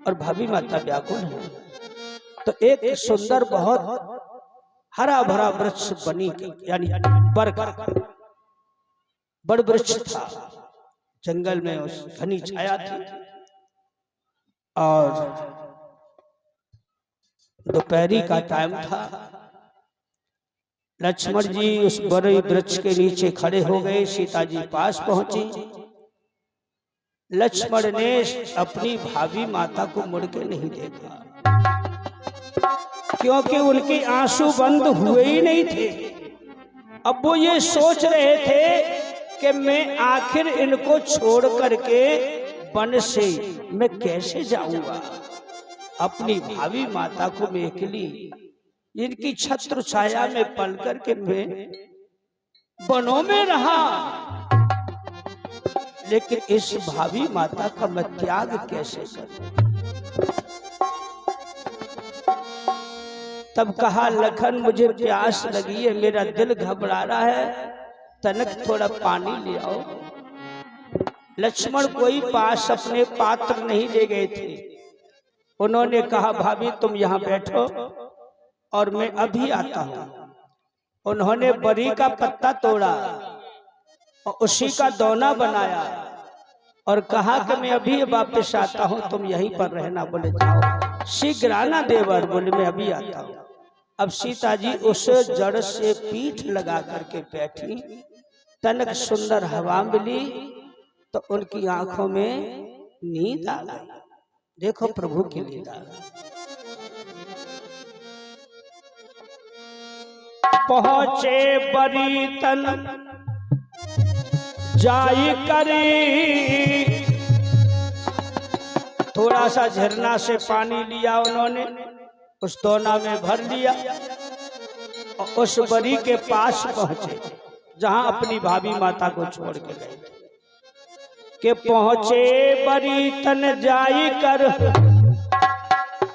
और भाभी माता व्याकुल है। तो एक सुंदर बहुत हरा भरा वृक्ष बनी यानी बरगद, बड़ वृक्ष था, जंगल में उस घनी छाया थी। और दोपहरी का टाइम था। लक्ष्मण जी उस बड़े वृक्ष के नीचे खड़े हो गए। सीता जी पास पहुंची। लक्ष्मण ने अपनी भाभी माता को मुड़ के नहीं देखा, क्योंकि उनके आंसू बंद हुए ही नहीं थे। अब वो ये सोच रहे थे कि मैं आखिर इनको छोड़ करके वन से मैं कैसे जाऊंगा। अपनी भाभी माता को मैं अकेली इनकी छत्र छाया में पल करके मैं वनों में रहा, लेकिन इस भाभी माता का मैं त्याग कैसे करूं। तब कहा, लखन मुझे प्यास लगी है, मेरा दिल घबरा रहा है, तनक थोड़ा पानी ले आओ। लक्ष्मण कोई पास अपने पात्र नहीं ले गए थे। उन्होंने कहा, भाभी तुम यहाँ बैठो और मैं अभी आता हूँ। उन्होंने बरी का पत्ता तोड़ा और उसी का दोना बनाया और कहा कि मैं अभी वापस आता हूँ, तुम यहीं पर रहना। बोले जाओ, शीघ्र आना देवर। बोले मैं अभी आता हूँ। अब सीता जी उस जड़ से पीठ लगा करके बैठी, तनक सुंदर हवा मिली तो उनकी आंखों में नींद आ गई। देखो प्रभु की लीला। पहुंचे बरी तन जाई करी, थोड़ा सा झरना से पानी लिया उन्होंने, उस दोना में भर लिया और उस बरी के पास पहुंचे जहां अपनी भाभी माता को छोड़ के गए। के पहुंचे बरी तन जाई कर,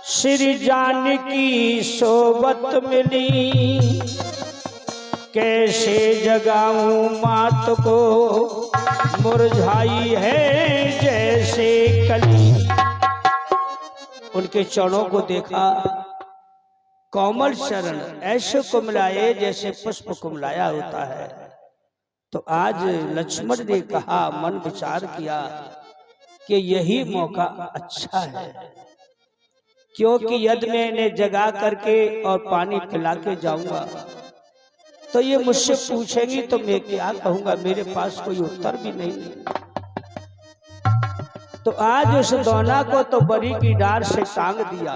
श्री जानकी सोबत मिली। कैसे जगाऊं मात को, मुरझाई है जैसे कली। उनके चरणों को देखा, कोमल चरण ऐसे कुमलाए जैसे पुष्प कुमलाया होता है। तो आज लक्ष्मण ने कहा, मन विचार किया कि यही मौका अच्छा है, क्योंकि यदि मैं इन्हें जगा करके और पानी पिला के जाऊंगा तो ये मुझसे पूछेंगी तो मैं क्या कहूंगा, मेरे पास कोई उत्तर भी नहीं। तो आज उस दोना को तो बरी की डार से टांग दिया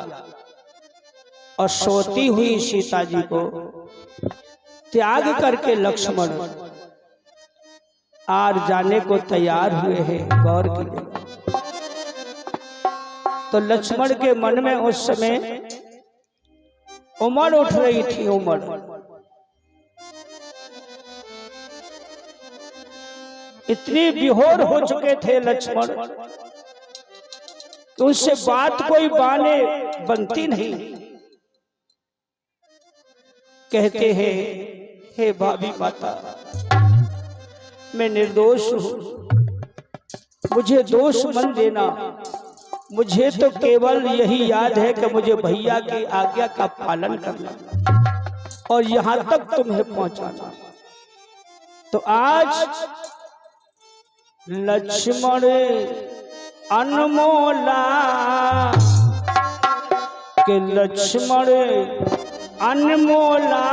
और सोती हुई सीता जी को त्याग करके लक्ष्मण आज जाने को तैयार हुए हैं। गौर कीजिए। तो लक्ष्मण के मन में उस समय उमड़ उठ रही थी, उमड़। इतनी विहोर हो चुके थे लक्ष्मण कि उससे बात कोई बाने बनती नहीं। कहते हैं, हे भाभी माता, मैं निर्दोष हूं, मुझे दोष मत देना। मुझे तो केवल यही याद है कि मुझे भैया की आज्ञा का पालन करना और यहां तक तुम्हें पहुंचाना। तो आज लक्ष्मण अनमोला के लक्ष्मण अनमोला,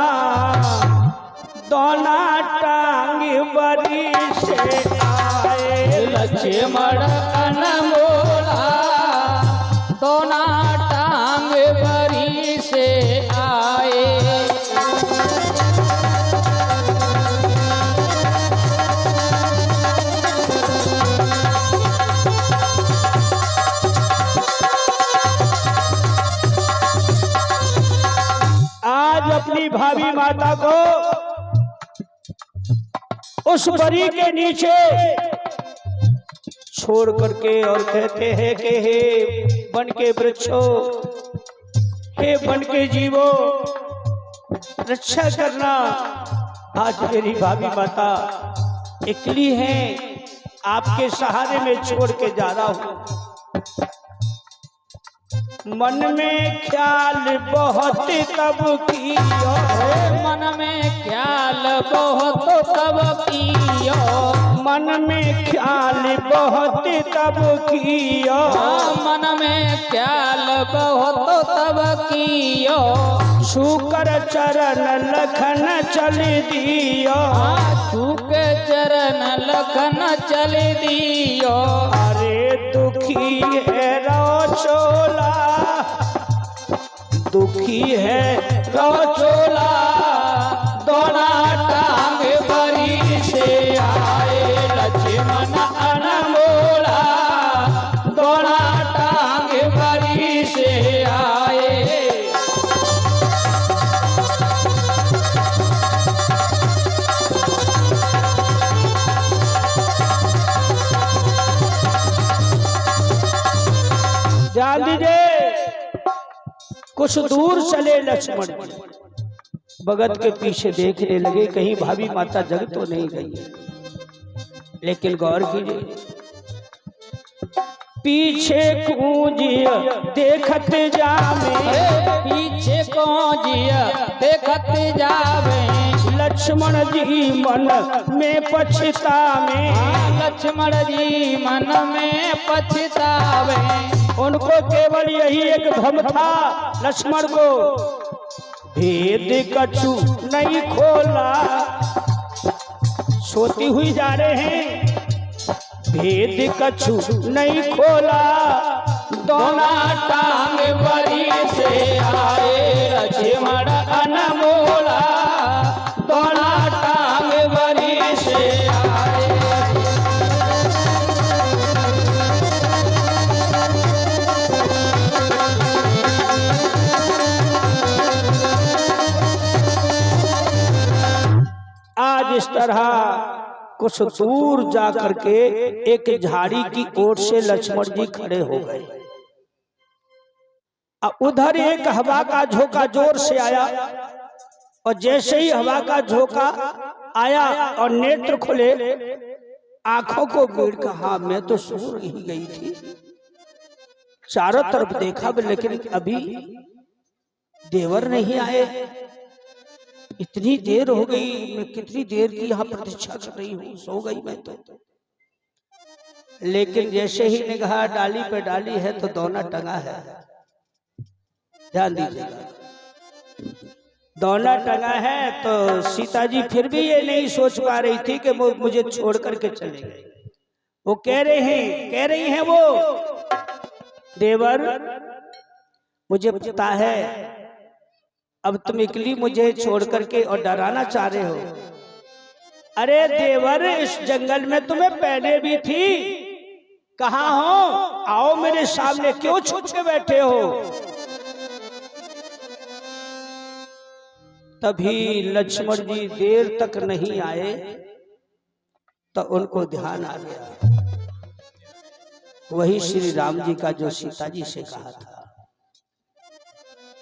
दोना टांग बरी से आए। लक्ष्मण अनमोला, दोना टांग बरी से आए। आज अपनी भाभी माता को उस बरी के नीचे छोड़ करके और कहते हैं कि हे वन के वृक्षों, हे वन के जीवों, रक्षा करना। आज मेरी भाभी माता अकेली है, आपके सहारे में छोड़ के जा रहा हूं। मन में ख्याल बहुत तब कियो, मन में ख्याल बहुत तब कियो। मन में ख्याल बहुत तब कियो, मन में ख्याल बहुत तब कियो, शुकर चरण लखन चल दियो, छूके चरण लखन चल दियो। अरे दुखी है रो चोला, दुखी है रो चोला, दोना टांग बरी से आए लक्ष्मण अनमोला, दोना टांग बरी से आए। ध्यान दीजिए, कुछ दूर चले लक्ष्मण जी, भगत के पीछे देखने लगे कहीं भाभी माता जग तो नहीं गई। लेकिन गौर कीजिए, पीछे कूंजिया देखत जावे, पीछे कूंजिया देखत जावे, लक्ष्मण जी मन में पछतावे, लक्ष्मण जी मन में पछतावे। उनको केवल यही एक भ्रम था लक्ष्मण को, भेद कछु नहीं खोला, सोती हुई जा रहे हैं, भेद कछु नहीं खोला, दोना टांग बरी से आए लक्ष्मण अनमोला, दोना टांग बरी से आए। आज इस तरह कुछ दूर जा करके एक झाड़ी की ओर से लक्ष्मण जी खड़े हो गए। उधर एक हवा का झोंका जोर से आया, और जैसे ही हवा का झोंका आया और नेत्र खुले, आंखों को गिर कहा मैं तो सो ही गई थी, चारों तरफ देखा लेकिन अभी देवर नहीं आए, इतनी देर हो गई, मैं कितनी देर की यहाँ प्रतीक्षा कर रही हूँ, सो गई मैं तो। लेकिन जैसे ही निगाह डाली पे डाली है तो दोना टंगा है। ध्यान दीजिएगा, दोना टंगा है तो सीता जी फिर भी ये नहीं सोच पा रही थी कि वो मुझे छोड़ करके चले गए। वो कह रही हैं वो, देवर मुझे पता है अब तुम इकली मुझे छोड़ करके और डराना चाह रहे हो। अरे देवर, इस जंगल में तुम्हें पहले भी थी, कहाँ हो, आओ मेरे सामने, क्यों छुप के बैठे हो। तभी लक्ष्मण जी देर तक नहीं आए तो उनको ध्यान आ गया, वही श्री राम जी का जो सीता जी से कहा था।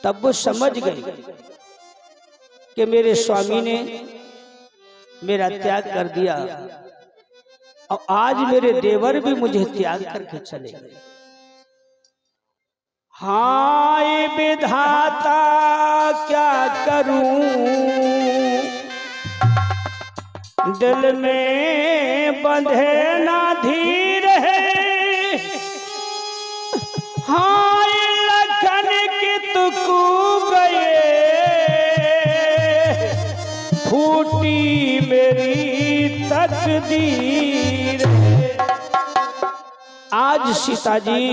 तब वो समझ गए कि मेरे स्वामी ने मेरा त्याग कर दिया और आज मेरे देवर भी मुझे त्याग करके चले गए। हाय विधाता क्या करूं, दिल में बंधे ना धीर है, हाय लखन की तुकू गए, फूटी मेरी तकदीर। आज सीता जी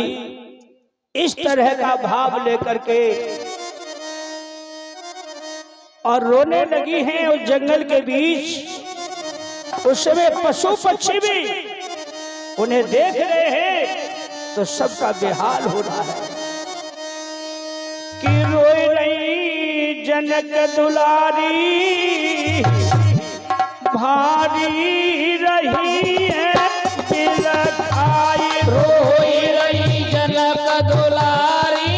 इस तरह का भाव लेकर के और रोने लगी हैं उस जंगल के बीच। उस समय पशु पक्षी भी उन्हें देख रहे हैं तो सबका बेहाल हो रहा है कि रोई रही जनक दुलारी, भारी रही है बिलखाई, रोई रही जनक दुलारी,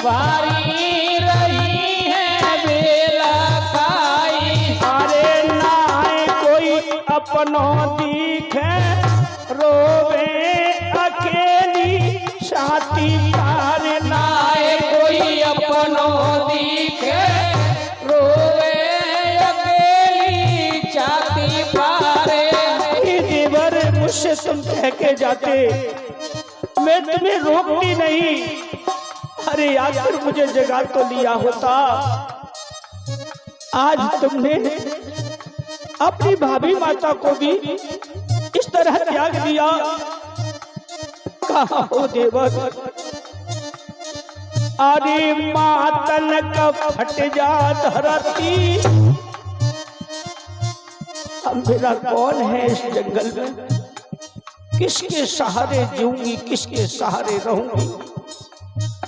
भारी रही है बिलखाई। अरे नाय कोई अपनो दिखे, रोवे अकेली छाती पार, नाय कोई अपनो दिखे, रोवे अकेली छाती पारे। मुझसे तुम कह के जाते, मैं तुम्हें रोकती नहीं। अरे आखिर मुझे जगा तो लिया होता। आज तुमने अपनी भाभी माता को भी इस तरह त्याग दिया। कहाँ हो देवर? अरे मातन का फट जा धरती, अब मेरा कौन है इस जंगल में? किसके सहारे जीऊंगी, किसके सहारे रहूंगी?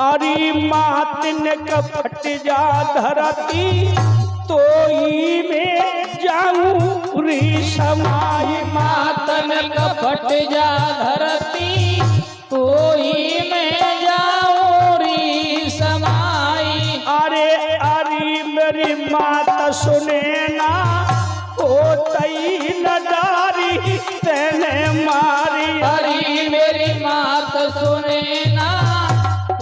अरे मातन का फट जा धरती, तो ही मैं जाऊं रे समाई। मातन का फट जा धरती, तो ही मैं जाऊं रे समाई। अरे अरे मेरी माता सुने ना, ओ तई नडारी तेने मारी। अरे मेरी मात सुने ना,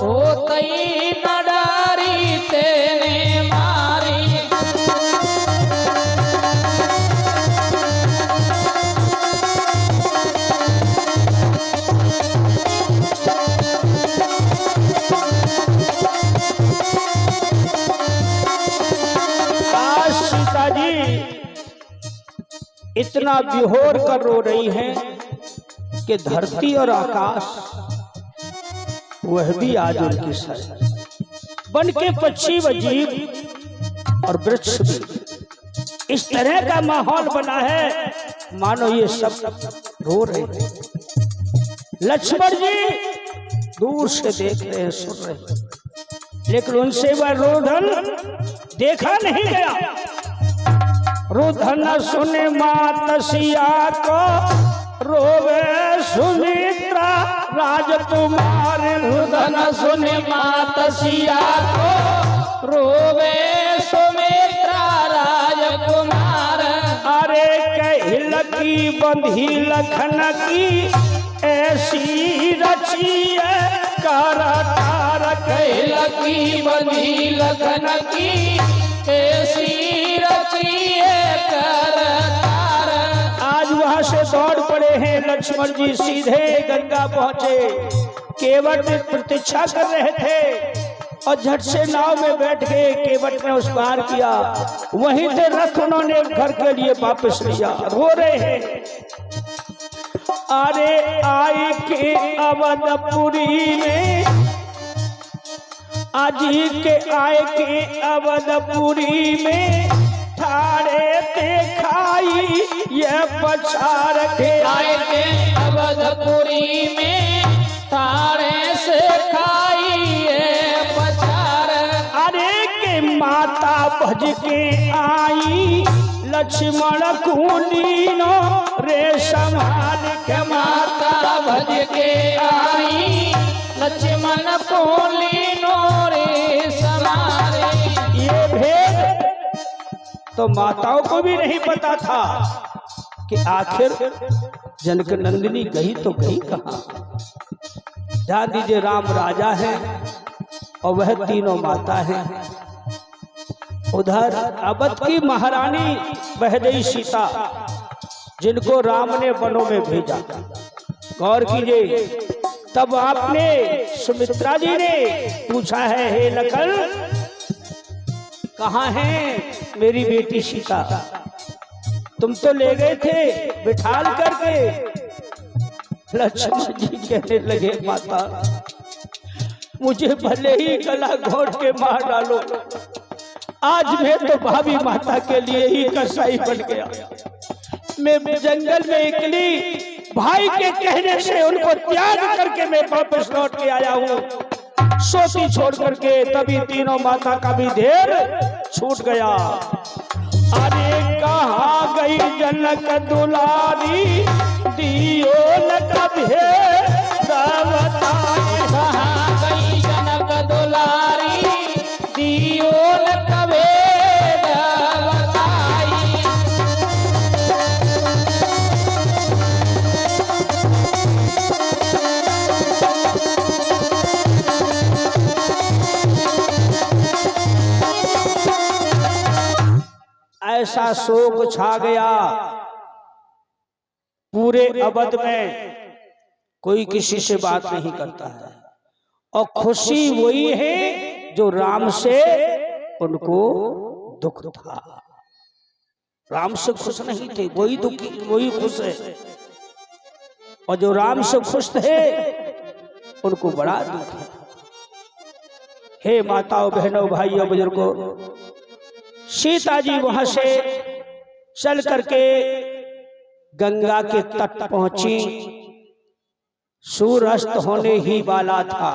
ओ तई नडारी तेने मारी। सीता जी इतना विहोर कर रो रही हैं कि धरती और आकाश वह भी आज उनके सर बन के पक्षी व जीव और वृक्ष भी इस तरह का माहौल बना है मानो ये सब रो रहे हैं। लक्ष्मण जी दूर से देख रहे हैं, सुन रहे हैं, लेकिन उनसे वह रोदन देखा नहीं गया। रुदन सुने मात सिया को, रोवे सुमित्रा राजकुमार। रुदन सुने मात सिया को, रोवे सुमित्रा राजकुमार। अरे कहिल की बंधी लखन की, ऐसी रची है करतार। कहिल की बंधी लखन की, ऐसी रची है करतार। आज वहां से दौड़ पड़े हैं लक्ष्मण जी, सीधे गंगा पहुंचे। केवट प्रतीक्षा कर रहे थे और झट से नाव में बैठ गए। केवट ने उस पार किया, वहीं से रथ उन्होंने घर के लिए वापस लिया। रो रहे हैं। अरे आए के अवधपुरी में, आजी के आए के अवधपुरी में, ठाड़े देखाई ये पछाड़ के। आए के अवधपुरी में, ठाड़े से खाई ये पछाड़। अरे के माता भज के आई, लक्ष्मण कुलीनो रे संभाल के। माता भज के आई, लक्ष्मण कुलीनो रे संभाले। ये भेद तो माताओं को भी नहीं पता था कि आखिर जनक नंदिनी गई तो गई कहाँ। ध्यान दीजिए, राम राजा है और वह तीनों माता है। उधर अवध की महारानी बहदई सीता, जिनको राम ने वनों में भेजा। गौर कीजिए, तब आपने सुमित्रा जी ने पूछा है, हे लखन कहाँ है मेरी बेटी सीता? तुम तो ले गए थे बिठाल करके। लक्ष्मण जी कहने लगे, माता मुझे भले ही गला घोट के मार डालो, आज मैं तो भाभी माता के लिए ही कसाई बन गया। मैं जंगल में निकली, भाई के कहने से उनको त्याग करके मैं वापस लौट के आया हूँ, सोती छोड़ करके। तभी तीनों माता का भी देर छूट गया। अरे कहाँ गई जनक दुलारी, दियो न कभे बताए। कहाँ गई जनक दुलारी, दियो न कभे बताई। ऐसा शोक छा गया पूरे अवध में कोई किसी से बात नहीं करता है, और खुशी वही है जो राम से उनको दुख था। राम से खुश नहीं थे, वही दुखी वही खुश है, और जो राम से खुश थे उनको बड़ा दुख है। हे माताओं, बहनों, भाइयों, बुजुर्गों, सीता जी वहां से चल करके गंगा के तट पहुंची। सूर्यास्त होने ही वाला था।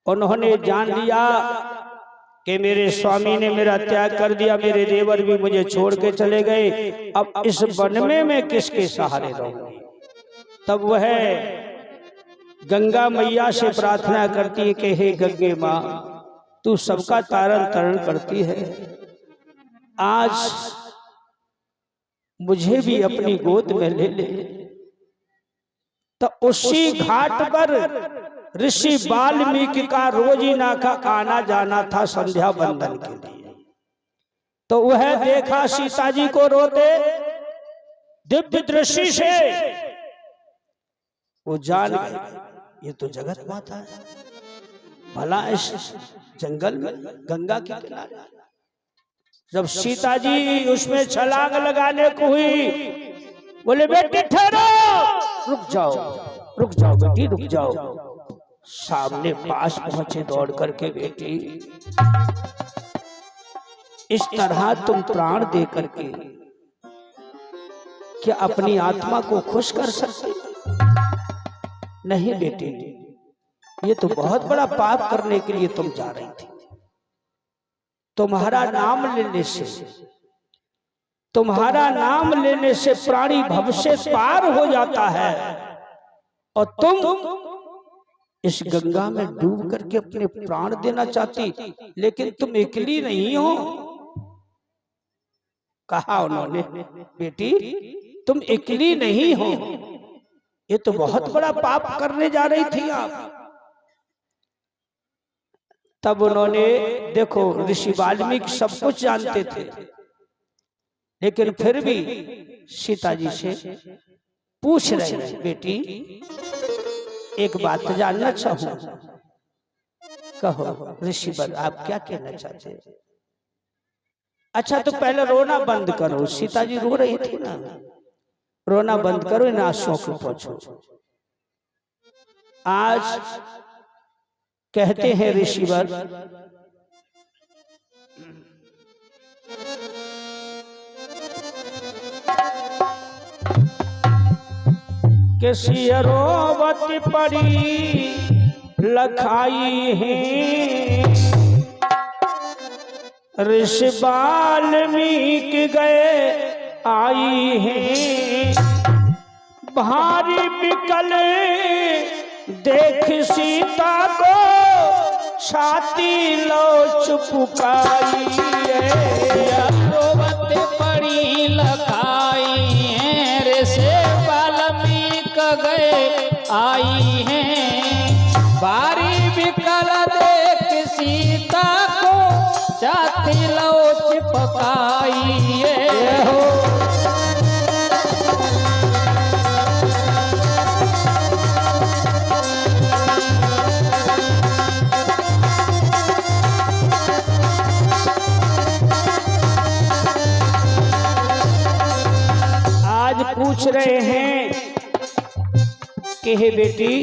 उन्होंने जान लिया कि मेरे स्वामी ने मेरा त्याग कर दिया, मेरे देवर भी मुझे छोड़ के चले गए, अब इस वन में मैं किसके सहारे रहूंगी। तब वह गंगा मैया से प्रार्थना करती है कि हे गंगे माँ, तू सबका तारण तरण करती है, आज मुझे भी अपनी गोद में ले ले। तो उसी घाट पर ऋषि वाल्मीकि का रोजीना का आना जाना था संध्या बंदन के लिए। तो वह देखा सीता जी को रोते, दिव्य दृष्टि से वो जान गए ये तो जगत माता है, भला इस जंगल में गंगा के किनारे। जब सीता जी उसमें छलांग लगाने को हुई, बोले बेटी ठहरो, रुक जाओ बेटी रुक जाओ। सामने पास पहुंचे दौड़ करके, बेटी इस तरह तुम प्राण दे करके क्या अपनी आत्मा को खुश कर सकते? नहीं बेटी, ये तो बहुत बड़ा पाप करने के लिए तुम जा रही थी। तुम्हारा नाम लेने से प्राणी भव से पार हो जाता है, और तुम इस गंगा में डूब करके अपने प्राण देना चाहती, लेकिन तुम अकेली नहीं हो। कहा उन्होंने, बेटी तुम अकेली नहीं हो, ये तो बहुत बड़ा पाप करने जा रही थी आप। तब उन्होंने, देखो ऋषि वाल्मीकि सब कुछ जानते थे, लेकिन फिर भी सीता जी से पूछ रहे हैं, बेटी एक बात जानना चाहूं, कहो ऋषिवर आप क्या कहना चाहते हैं? अच्छा तो पहले रोना बंद करो, सीता जी रो रही थी ना, रोना बंद करो, इन आंसुओं को पोंछो। आज कहते हैं ऋषिवर, कि सियरोवत पड़ी लखाई है, ऋषि वाल्मीकि गए आई है, भारी विकल देख सीता को छाती लोच पुकाई है। रोवत पड़ी लखाई है, ऋषि वाल्मीकि गए आई है, भारी विकल देख सीता को छाती लोच पकाई है। पूछ रहे हैं कि हे बेटी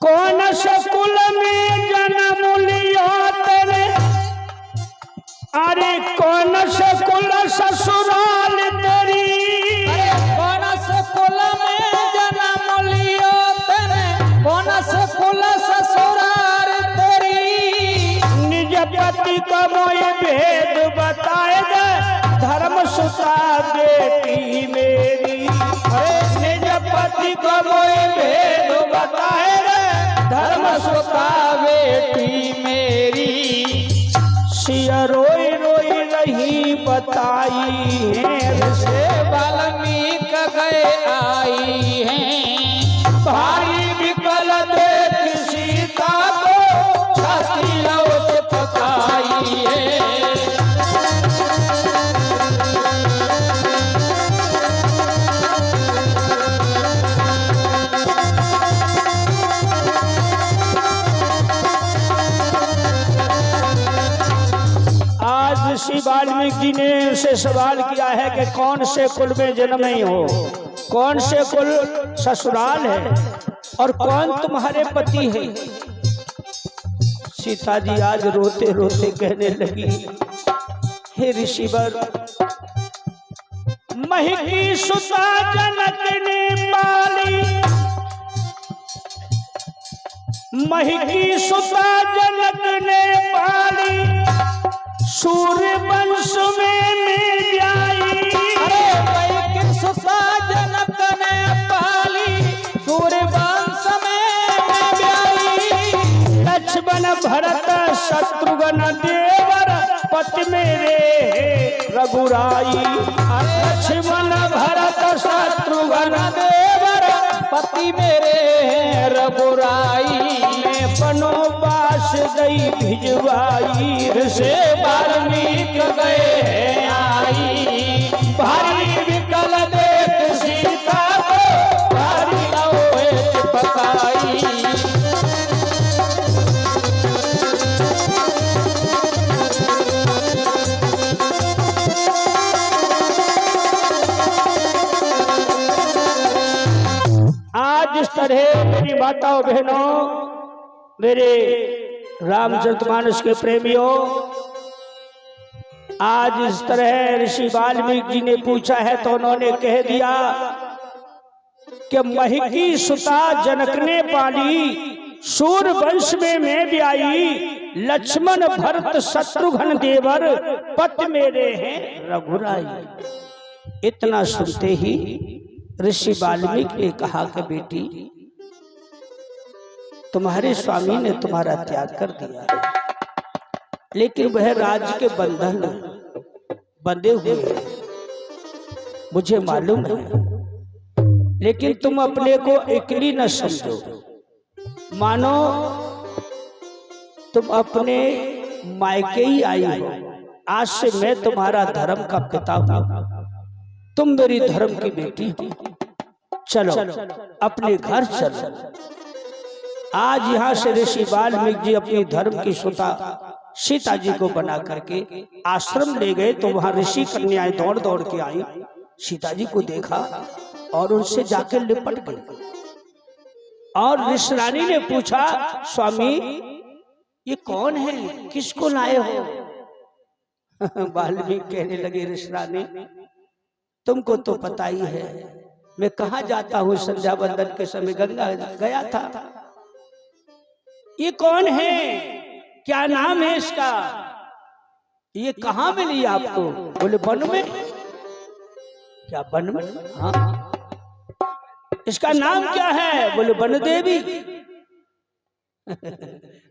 कौन से कुल में जन्म लिया तेरे, अरे कौन से कुल ससुराल तेरी, कौन से कुल में जन्म लिया तेरे, कौन से कुल ससुराल तेरी, निज पति का मोय भेद बताए दे, धर्म सुता बेटी मेरी, निज पति को मोय भेद बताए रे, धर्म सुता बेटी मेरी। सिया रोई रोई रही बताई है, ऋषि वाल्मीकि गए आई हैं, भारी विकल देख सीता को छाती लोच पकाई है। वाल्मीकि जी ने उनसे सवाल किया है कि कौन से कुल में जन्मे हो, कौन से कुल ससुराल है और कौन तुम्हारे पति है। सीता जी आज रोते रोते कहने लगी, हे ऋषिवर, महिकी सुता जनक ने पाली, महिकी सुता जनक ने पाली, सूर्य वंश में ब्याई। अरे महिकी सुता जनक ने पाली, सूर्य वंश में ब्याई। लक्ष्मण भरत शत्रुघ्न देवर पति मेरे रघुराई। लक्ष्मण भरत शत्रुघ्न देवर पति मेरे रघुराई। में वनवास गई भिजवाई, से वाल्मीकि गए आई। भारी विकल देख सीता को, भारी लोहे पकाई। आज इस तरह मेरी माताओं बहनों, मेरे रामचरितमानस के प्रेमियों, आज इस तरह ऋषि वाल्मीकि जी ने पूछा है तो उन्होंने कह दिया कि महिकी सुता जनक ने पाली, सूर्य वंश में मैं ब्याई। लक्ष्मण भरत शत्रुघ्न देवर पति मेरे हैं रघुराई। इतना सुनते ही ऋषि वाल्मीकि ने कहा कि बेटी, तुम्हारे स्वामी ने तुम्हारा त्याग कर दिया है, लेकिन वह राज्य के बंधन बंधे हुए हैं, मुझे मालूम है। लेकिन तुम अपने को अकेली न समझो, मानो तुम अपने मायके ही आई हो। आज से मैं तुम्हारा धर्म का पिता हूं, तुम मेरी धर्म की बेटी हो। चलो अपने घर चलो। आज यहाँ से ऋषि वाल्मीकि जी अपनी धर्म की सुता सीता जी को बना करके आश्रम ले गए, तो वहां ऋषि कन्याएं दौड़ दौड़ के आई। सीता जी को देखा और उनसे जाके लिपट गई। और ऋषि रानी ने पूछा, स्वामी ये कौन है, किसको लाए हो? वाल्मीकि कहने लगे, ऋषि रानी तुमको तो पता ही है, मैं कहाँ जाता हूँ, संध्या वंदन के समय गंगा गया था। ये कौन है, क्या नाम है इसका, ये कहाँ मिली आपको? बोले वन में। क्या वन में? हाँ। इसका नाम क्या है? बोले वन देवी।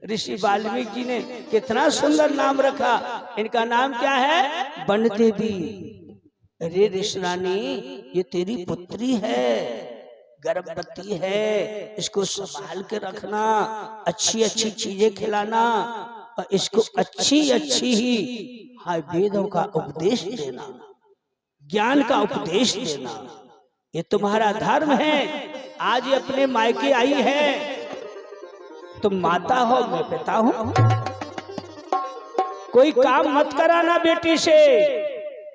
ऋषि वाल्मीकि जी ने कितना सुंदर नाम रखा, इनका नाम क्या है? वन देवी। अरे ऋषि रानी, ये तेरी पुत्री है, गर्भवती है, इसको संभाल के रखना, अच्छी अच्छी चीजें खिलाना और इसको अच्छी अच्छी ही वेदों का उपदेश देना, ज्ञान का उपदेश देना, ये तुम्हारा धर्म है। आज ये अपने मायके आई है, तुम माता हो, मैं पिता हूं। कोई काम मत कराना बेटी से।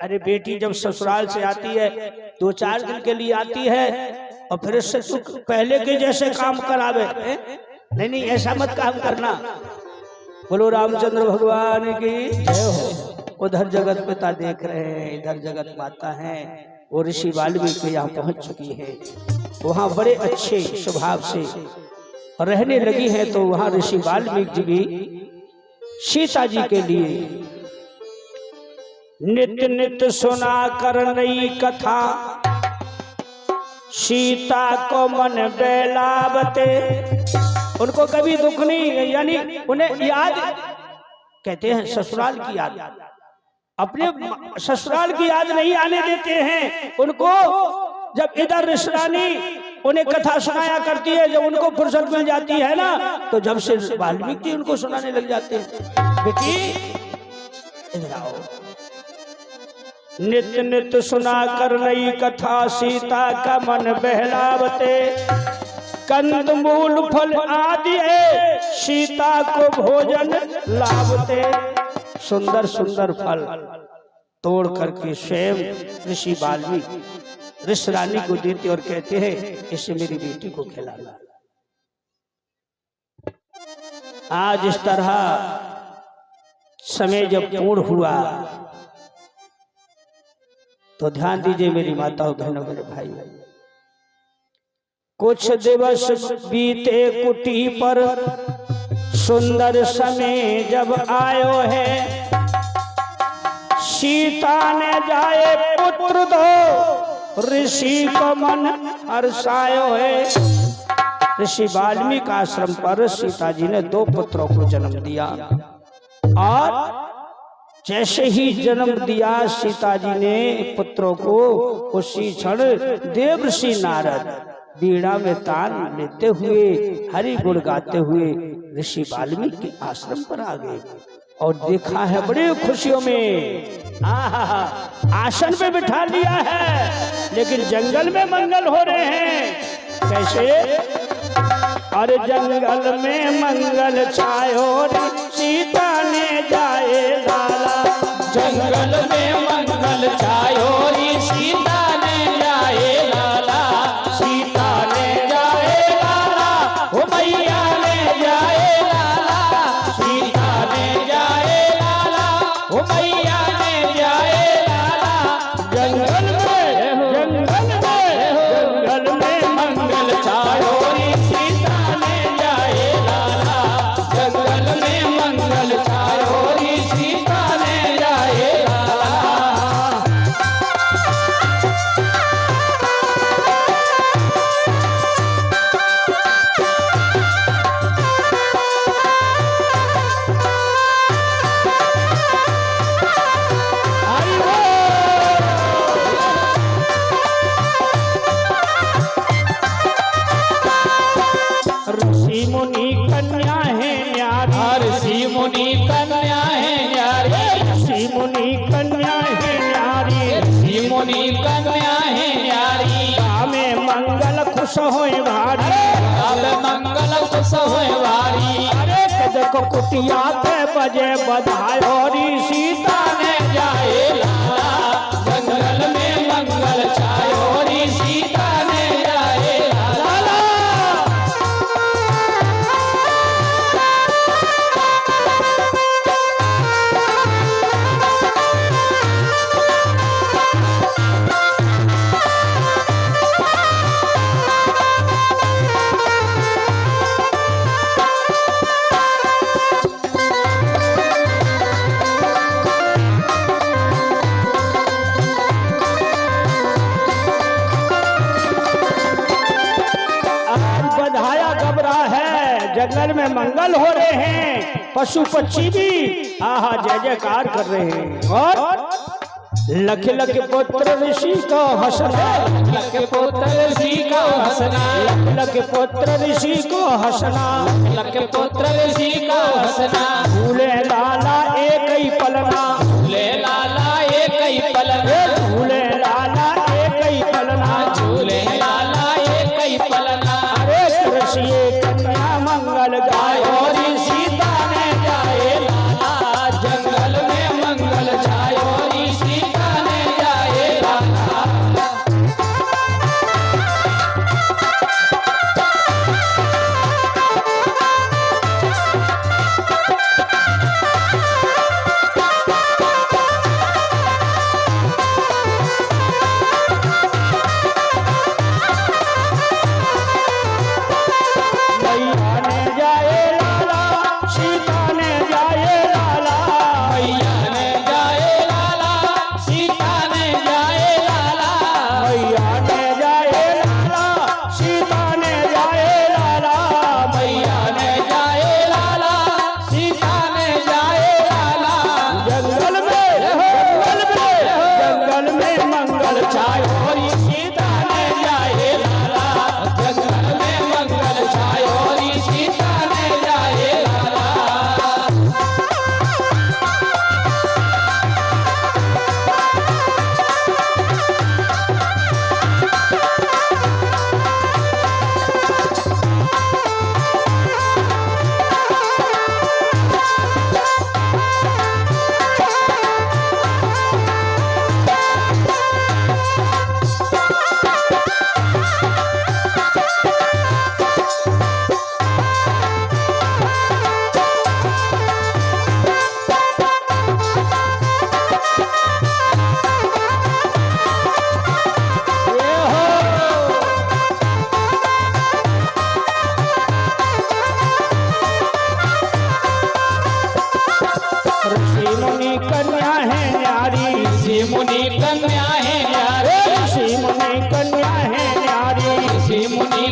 अरे बेटी जब ससुराल से आती है 2-4 दिन के लिए आती है और फिर उससे तू पहले के जैसे काम करावे। नहीं नहीं, ऐसा मत काम करना। बोलो रामचंद्र भगवान की जय हो। उधर जगत पिता देख रहे हैं, इधर जगत माता है। वो ऋषि वाल्मीकि यहाँ पहुंच चुकी है, वहां बड़े अच्छे स्वभाव से रहने लगी है। तो वहां ऋषि वाल्मीकि जी भी सीता जी के लिए नित्य नित्य सुना कर नई कथा, सीता को मन बेलावते। उनको कभी दुख नहीं, यानी उन्हें याद, कहते हैं ससुराल की याद, अपने ससुराल की याद नहीं आने देते हैं उनको। जब इधर ऋषि रानी उन्हें कथा सुनाया करती है, जब उनको फुर्सत मिल जाती है ना, तो जब से वाल्मीकि उनको सुनाने लग जाते हैं। बेटी इधर आओ। नित्य नित्य सुना कर नई कथा, सीता का मन बहलावते। कंद मूल फल आदि सीता को भोजन लावते। सुंदर सुंदर फल तोड़ करके स्वयं ऋषि वाल्मीकि ऋषि रानी को देते और कहते हैं इसे मेरी बेटी को खिलाना। आज इस तरह समय जब पूर्ण हुआ तो ध्यान दीजिए मेरी माताओं बहनों मेरे भाई, कुछ दिवस बीते कुटी पर सुंदर समय जब आयो है, सीता ने जाए पुत्र दो ऋषि को मन हर्षायो है। ऋषि वाल्मीकि आश्रम पर सीता जी ने 2 पुत्रों को जन्म दिया और जैसे ही जन्म दिया सीता जी ने पुत्रों को, उसी क्षण देवर्षि नारद बीड़ा में तान लेते हुए हरि गुण गाते हुए ऋषि वाल्मीकि के आश्रम पर आ गए और देखा है बड़ी खुशियों में आसन पे बिठा लिया है, लेकिन जंगल में मंगल हो रहे हैं। कैसे? अरे जंगल में मंगल छायो रे सीता ने जाए लाला, जंगल में मंगल छायो रे सीता ने जाए लाला, सीता ने जाए लाला, ओ मैया ने जाए लाला, सीता ने जाए लाला, ओ मैया ने जाए लाला। जंगल में मंगल छायो रे सीता ने जाए लाला, जंगल में मंगल छायो रे सीता ने जाए लाला। ऋषि मुनि कन्या है न्यारी, ऋषि मुनि कन्या है न्यारी, ऋषि मुनि कन्या है न्यारी, ऋषि मुनि कन्या है न्यारी। में मंगल खुश होए भारी, अब मंगल खुश होए वारी। अरे देखो कुटिया पे बजे बधायो री सीता ने जाए लाला, जंगल में मंगल छायो री सीता ने जाए लाला। बधाया घबरा है, जंगल में मंगल हो रहे हैं, पशु पक्षी भी आहा जय जयकार कर रहे हैं और लख लख पुत्र ऋषि को हंसना, लख पुत्र ऋषि को हंसना, लख पुत्र ऋषि को हंसना, लख पुत्र ऋषि को हंसना। भूले लाला एक ही पलना, झूले लाला एक ही पलना, भूले लाला एक ही पलना, झूले लाला एक ही पलना। अरे ऋषि कन्या मंगल गायो री सीता ने जाए लाला, जंगल में मंगल छायो री सीता ने जाए लाला।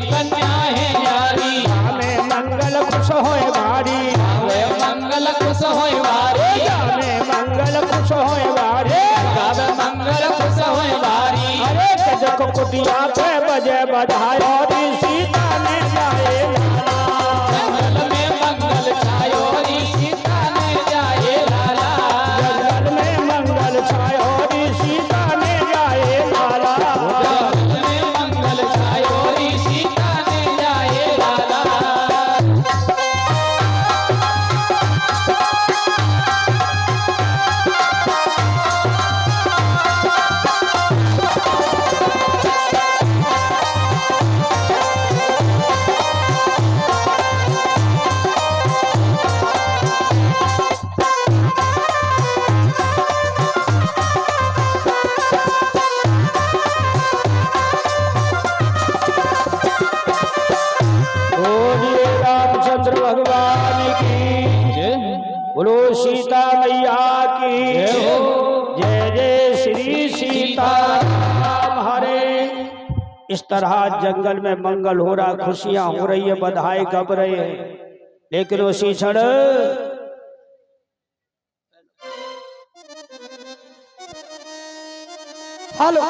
कन्या है न्यारी में मंगल खुश होए बारी गावे मंगल खुश होए वारी में मंगल खुश होए बारी गावे मंगल खुश होए वारी अरे जग कुटिया पे बजे बधाई और सीता ने जाए जंगल में मंगल छायो री सीता ने जाए लाला जंगल में मंगल छायो और सीता ने जाए लाला जंगल में मंगल छायो री सीता ने जाए लाला बोलिए रामचंद्र भगवान की बोलो सीता मैया की जय जय श्री सीताराम हरे। इस तरह जंगल में मंगल हो रहा, खुशियां हो रही है, बधाई गप रहे हैं, लेकिन उसी क्षण हेलो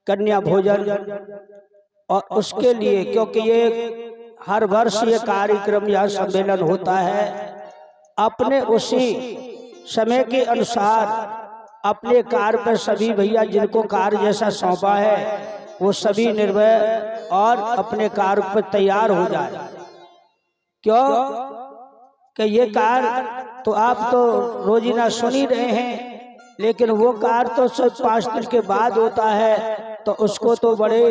कन्या भोजन, और उसके लिए क्योंकि ये हर वर्ष ये कार्यक्रम या सम्मेलन होता है, अपने उसी समय के अनुसार अपने कार्य पर सभी भैया जिनको कार्य जैसा सौंपा है वो सभी निर्भय और अपने कार्य पर तैयार हो जाए। क्यों कि ये कार्य तो आप तो रोजीना सुन ही रहे हैं, लेकिन वो कार्य तो सिर्फ 5 दिन के बाद होता है, तो उसको तो बड़े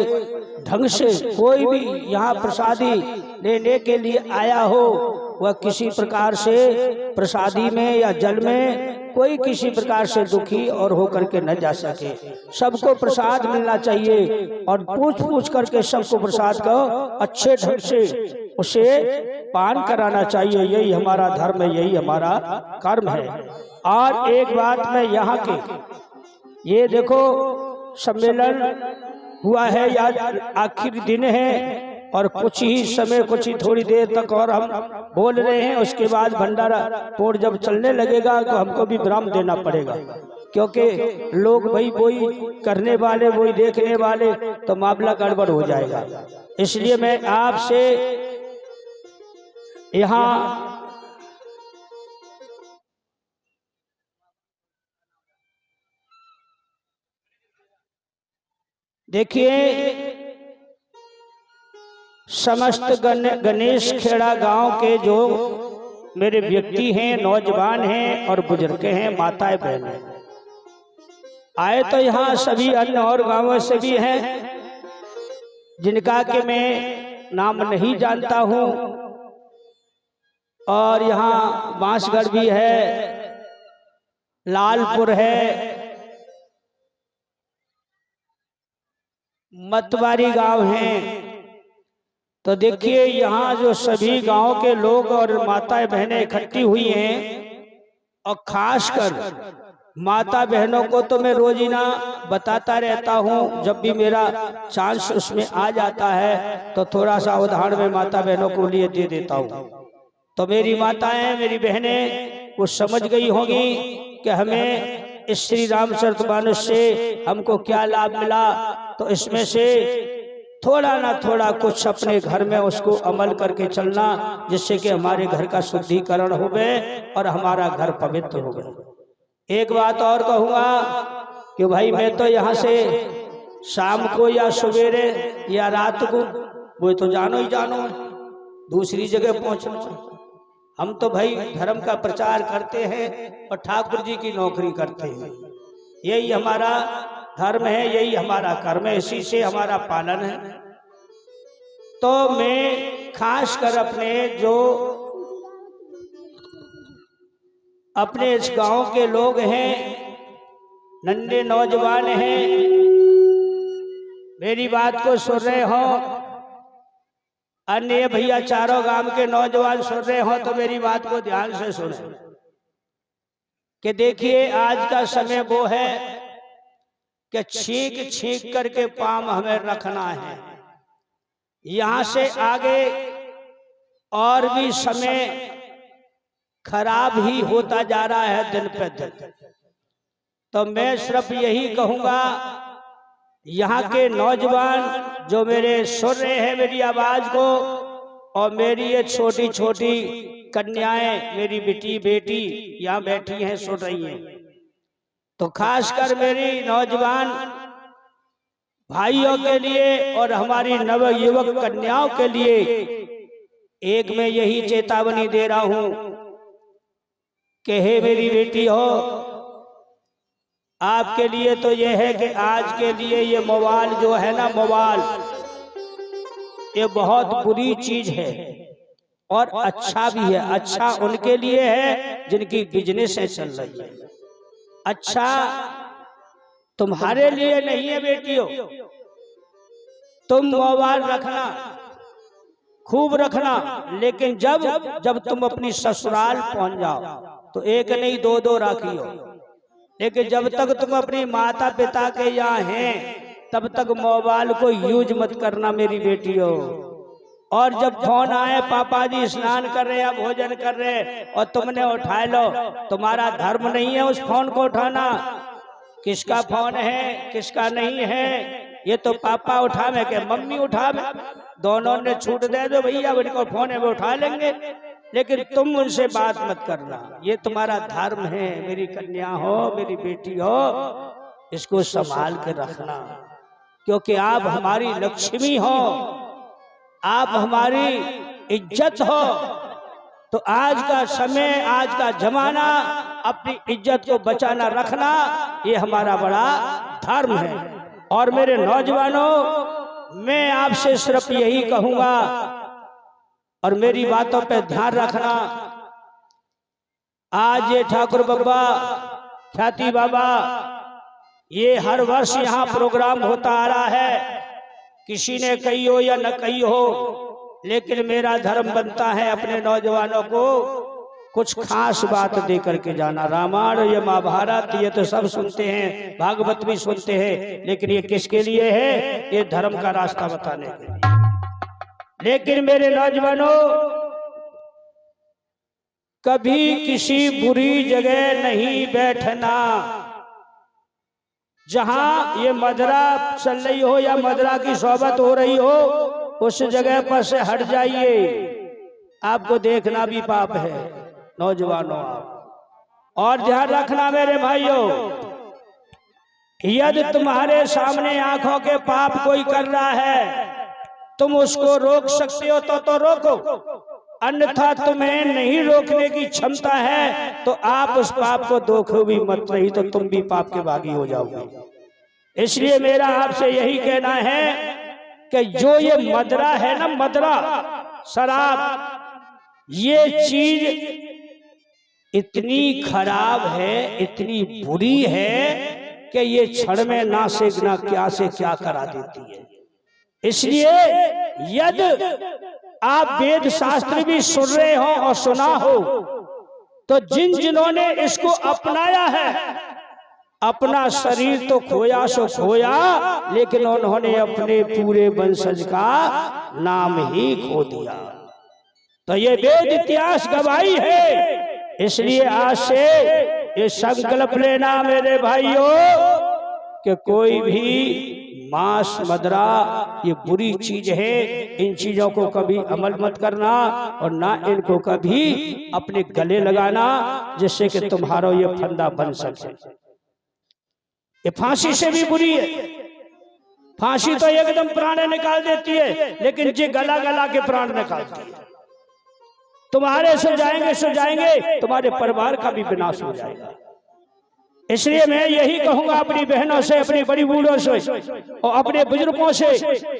ढंग से कोई भी यहाँ प्रसादी लेने के लिए आया हो वह किसी प्रकार से प्रसादी में या जल में कोई किसी प्रकार से दुखी और होकर के न जा सके। सबको प्रसाद मिलना चाहिए और पूछ पूछ करके सबको प्रसाद को अच्छे ढंग से उसे पान कराना चाहिए। यही हमारा धर्म है, यही हमारा कर्म है। और एक बात मैं यहाँ के ये देखो सम्मेलन हुआ है या आखिरी दिन है और कुछ ही समय, कुछ ही थोड़ी देर तक और हम बोल रहे हैं, उसके बाद भंडारा पोड़ जब चलने लगेगा तो हमको भी विराम देना पड़ेगा, क्योंकि लोग भाई वही करने वाले वही देखने वाले तो मामला गड़बड़ हो जाएगा। इसलिए मैं आपसे यहाँ देखिए समस्त गणेश खेड़ा गांव के जो मेरे व्यक्ति हैं, नौजवान हैं और बुजुर्ग हैं, माताएं बहनें आए, तो यहाँ सभी अन्य और गांवों से भी हैं जिनका कि मैं नाम नहीं जानता हूँ, और यहाँ बांसगढ़ भी है, लालपुर है, मतवारी गांव हैं। तो देखिए यहाँ जो सभी गांव के लोग और माताएं बहनें इकट्ठी हुई हैं, और खासकर माता बहनों को तो मैं रोजीना बताता रहता हूँ, जब भी मेरा चांस उसमें आ जाता है तो थोड़ा सा उदाहरण में माता बहनों को लिए दे देता हूँ। तो मेरी माताएं, मेरी बहनें वो समझ गई होंगी कि हमें इस श्री रामचरितमानस से हमको क्या लाभ मिला, तो इसमें से थोड़ा ना थोड़ा कुछ अपने घर में उसको अमल करके चलना, जिससे कि हमारे घर का शुद्धिकरण हो गए और हमारा घर पवित्र हो गए। एक बात और कहूँगा कि भाई मैं तो यहाँ से शाम को या सवेरे या रात को वो तो जानो ही जानो दूसरी जगह पहुँचना, हम तो भाई धर्म का प्रचार करते हैं और ठाकुर जी की नौकरी करते हैं। यही हमारा धर्म है, यही हमारा कर्म है, इसी से हमारा पालन है। तो मैं खास कर अपने इस गांव के लोग हैं, नन्हे नौजवान हैं, मेरी बात को सुन रहे हो, अन्य भैया चारों गांव के नौजवान सुन रहे हो तो मेरी बात को ध्यान से सुने। कि देखिए आज का समय वो है कि छींक छींक करके पाम हमें रखना है। यहां से आगे और भी समय खराब ही होता जा रहा है दिन पे दिन। तो मैं सिर्फ यही कहूंगा, यहाँ के नौजवान जो मेरे सुन रहे हैं मेरी आवाज को, और मेरी ये छोटी छोटी कन्याएं, मेरी बेटी यहाँ बैठी हैं, सुन रही हैं, तो खासकर मेरी नौजवान भाइयों के लिए और हमारी नव युवक कन्याओं के लिए एक मैं यही चेतावनी दे रहा हूं कि हे मेरी बेटी हो, आपके लिए तो यह है कि आज के लिए ये मोबाइल जो है ना, मोबाइल ये बहुत बुरी चीज है और अच्छा भी है। अच्छा उनके लिए है जिनकी बिजनेस है चल रही है, अच्छा तुम्हारे लिए नहीं है बेटियों। तुम मोबाइल रखना, खूब रखना, लेकिन जब तुम अपनी ससुराल पहुंच जाओ तो एक नहीं दो दो रखियो। लेकिन जब तक तुम अपनी माता पिता के यहाँ हैं तब तक मोबाइल को यूज मत करना मेरी बेटियों। और जब फोन आए पापा जी स्नान कर रहे हैं, भोजन कर रहे हैं, और तुमने उठा लो, तुम्हारा धर्म नहीं है उस फोन को उठाना। किसका फोन है किसका नहीं है ये तो पापा उठावे के मम्मी उठावे, दोनों ने छूट दे दो भैया, इनको फोन है वो उठा लेंगे, लेकिन तुम उनसे बात मत करना। ये तुम्हारा धर्म है मेरी कन्या हो, मेरी बेटी हो, इसको संभाल के रखना, क्योंकि आप हमारी लक्ष्मी हो, आप हमारी इज्जत हो। तो आज का समय, आज का जमाना, अपनी इज्जत को बचाना रखना ये हमारा बड़ा धर्म है। और मेरे नौजवानों, मैं आपसे सिर्फ यही कहूंगा और मेरी बातों पे ध्यान रखना। आज ये ठाकुर बाबा, ख्याति बाबा, ये हर वर्ष यहाँ प्रोग्राम होता आ रहा है, किसी ने कही हो या न कही हो, लेकिन मेरा धर्म बनता है अपने नौजवानों को कुछ खास बात दे करके जाना। रामायण या महाभारत ये तो सब सुनते हैं, भागवत भी सुनते हैं, लेकिन ये किसके लिए है? ये धर्म का रास्ता बताने के लिए। लेकिन मेरे नौजवानों, कभी किसी बुरी जगह नहीं बैठना। जहां ये मदरा चल रही हो या मदरा की सोबत हो रही हो, उस जगह पर से हट जाइए। आपको देखना भी पाप है नौजवानों। आप और ध्यान रखना मेरे भाइयों, यदि तुम्हारे सामने आंखों के पाप कोई कर रहा है, तुम उसको रोक सकते हो तो रोको, अन्यथा तुम्हें नहीं रोकने की क्षमता है तो आप उस पाप को देखो भी मत, नहीं तो तुम भी पाप के भागी हो जाओगे। इसलिए मेरा आपसे यही कहना है कि जो ये मदरा है ना, मदरा शराब, ये चीज इतनी खराब है, इतनी बुरी है कि ये क्षण में ना से ना क्या से क्या करा देती है। इसलिए यदि आप वेद शास्त्र भी सुन रहे हो और सुना हो, तो जिन्होंने इसको अपनाया है, अपना शरीर तो खोया सो खोया, लेकिन उन्होंने अपने पूरे वंशज का नाम ही खो दिया। तो ये वेद इतिहास गवाही है। इसलिए आज से ये संकल्प लेना मेरे भाइयों कि कोई भी मांस, मदरा ये बुरी चीज है, इन चीजों को कभी अमल मत करना और ना इनको कभी अपने गले लगाना, जिससे कि तुम्हारा ये फंदा बन सके। ये फांसी से भी बुरी है। फांसी तो एकदम प्राण निकाल देती है, लेकिन जी गला गला के प्राण निकालती है। तुम्हारे सो जाएंगे, तुम्हारे परिवार का भी विनाश हो जाएगा। इसलिए मैं यही कहूंगा अपनी बहनों से, अपनी बड़ी बूढ़ों से और अपने बुजुर्गों से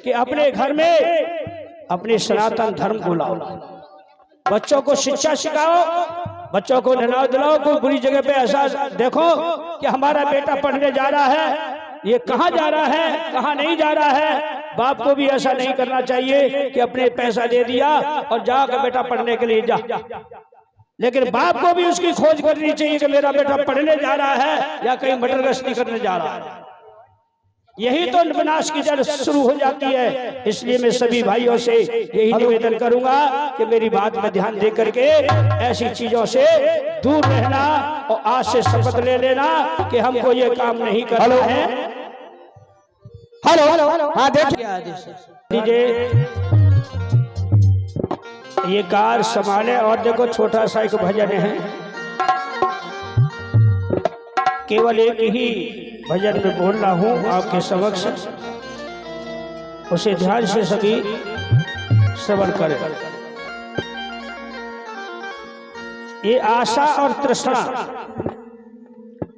कि अपने घर में अपने सनातन धर्म को लाओ, बच्चों को शिक्षा सिखाओ, बच्चों को नहलाओ दिलाओ। कोई बुरी जगह पे ऐसा देखो कि हमारा बेटा पढ़ने जा रहा है, ये कहाँ जा रहा है, कहाँ नहीं जा रहा है। बाप को भी ऐसा नहीं करना चाहिए कि अपने पैसा दे दिया और जाकर बेटा पढ़ने के लिए जा, लेकिन बाप को भी उसकी खोज करनी चाहिए कि मेरा बेटा पढ़ने जा रहा है या कहीं मटर गश्ती करने जा रहा है। यही तो विनाश की जड़ शुरू हो जाती है। इसलिए मैं सभी भाइयों से यही निवेदन करूंगा कि मेरी बात में ध्यान दे करके ऐसी चीजों से दूर रहना और आज से शपथ ले लेना कि हमको ये काम नहीं करना है। हेलो हाँ देखिए ये कार संभाले। और देखो छोटा सा एक भजन है, केवल एक ही भजन में बोल रहा हूं आपके समक्ष, उसे ध्यान से सभी श्रवण करें। ये आशा और तृष्णा,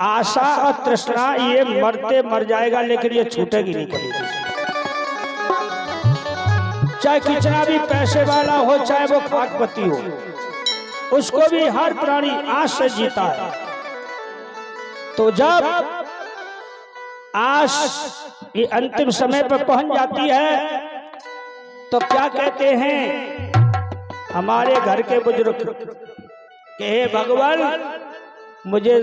आशा और तृष्णा ये मरते मर जाएगा, लेकिन ये छूटेगी नहीं कभी। चाहे कितना भी पैसे वाला हो, चाहे वो खाकपति हो, उसको भी हर प्राणी आस से जीता है। तो जब आस ये अंतिम समय पर पहुंच जाती है तो क्या कहते हैं हमारे घर के बुजुर्ग कि हे भगवान मुझे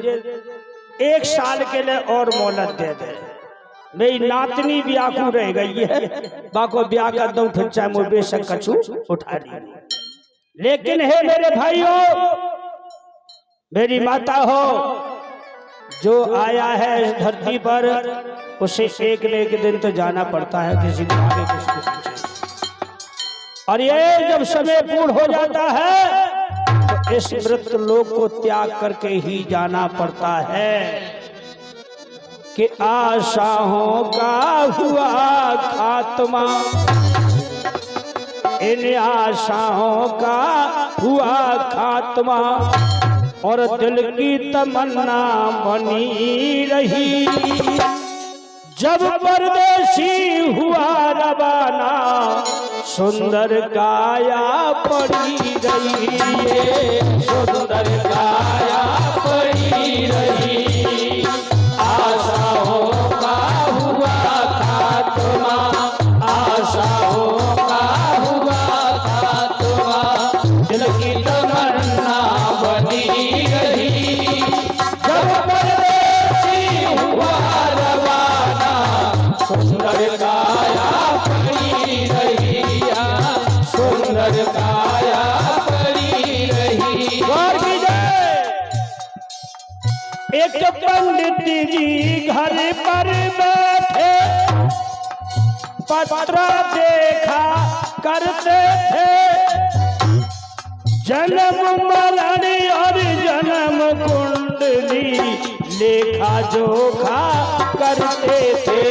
1 साल के लिए और मोहलत दे दे, मेरी नातनी ब्याकू रह गई है, बाको ब्याह कर दो फिर चाहे मुझे बेशक कछु उठा ली। लेकिन हे मेरे भाइयों, मेरी माता हो, जो आया है इस धरती पर उसे एक न एक दिन तो जाना पड़ता है, किसी को आगे किसी को पीछे। और ये जब समय पूर्ण हो जाता है तो इस मृत लोक को त्याग करके ही जाना पड़ता है कि आशाओं का हुआ खात्मा, इन आशाओं का हुआ खात्मा और दिल की तमन्ना बनी रही। जब परदेसी हुआ रवाना, सुंदर काया पड़ी रही, सुंदर काया पड़ी रही। आशाओं का हुआ खात्मा, आशाओं का हुआ खात्मा, दिल की तमन्ना बनी रही। जब परदेसी हुआ रवाना, सुंदर काया पड़ी रही, सुंदर काया पड़ी रही। गौर कीजिए, एक पंडित जी घर पर बैठे पत्र देखा करते थे, जन्म मरण और जन्म कुंडली लेखा जोखा करते थे,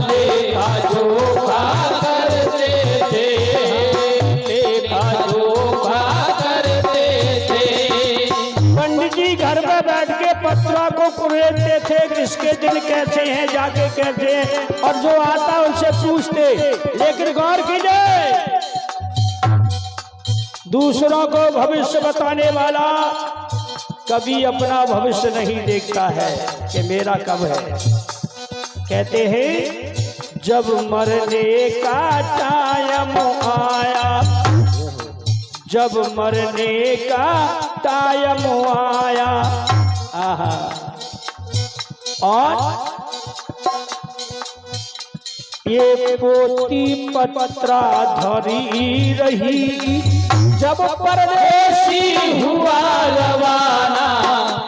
लेखा जोखा करते थे, लेखा जोखा करते थे। पंडित जी घर में बैठ के पत्रा को कुरेदते थे, किसके दिन कैसे हैं, जाके कैसे हैं, और जो आता उनसे पूछते। लेकिन गौर कीजिए, दूसरों को भविष्य बताने वाला कभी अपना भविष्य नहीं देखता है कि मेरा कब है। कहते हैं जब मरने का टाइम आया, जब मरने का टाइम आया, आहा, और ये पोती पत्रा धरी रही। जब परदेसी हुआ रवाना,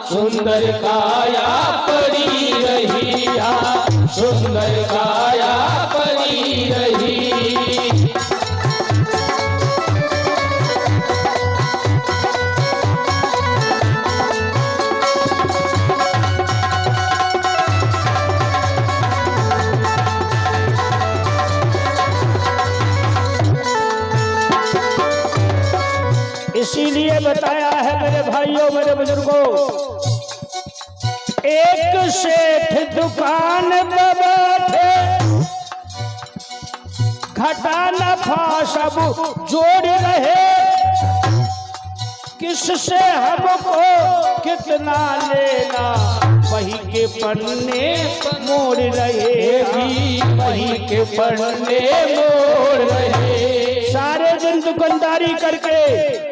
सुंदर काया पड़ी रही, सुंदर काया पड़ी रही। इसीलिए बताया है मेरे भाइयों, मेरे बुजुर्गों, एक सेठ दुकान पे बैठे, घाटा नफा सब जोड़ रहे, किससे हमको कितना लेना, वही के पन्ने मोड़ रहे, वही के पन्ने मोड़ रहे। सारे दिन दिन दुकानदारी करके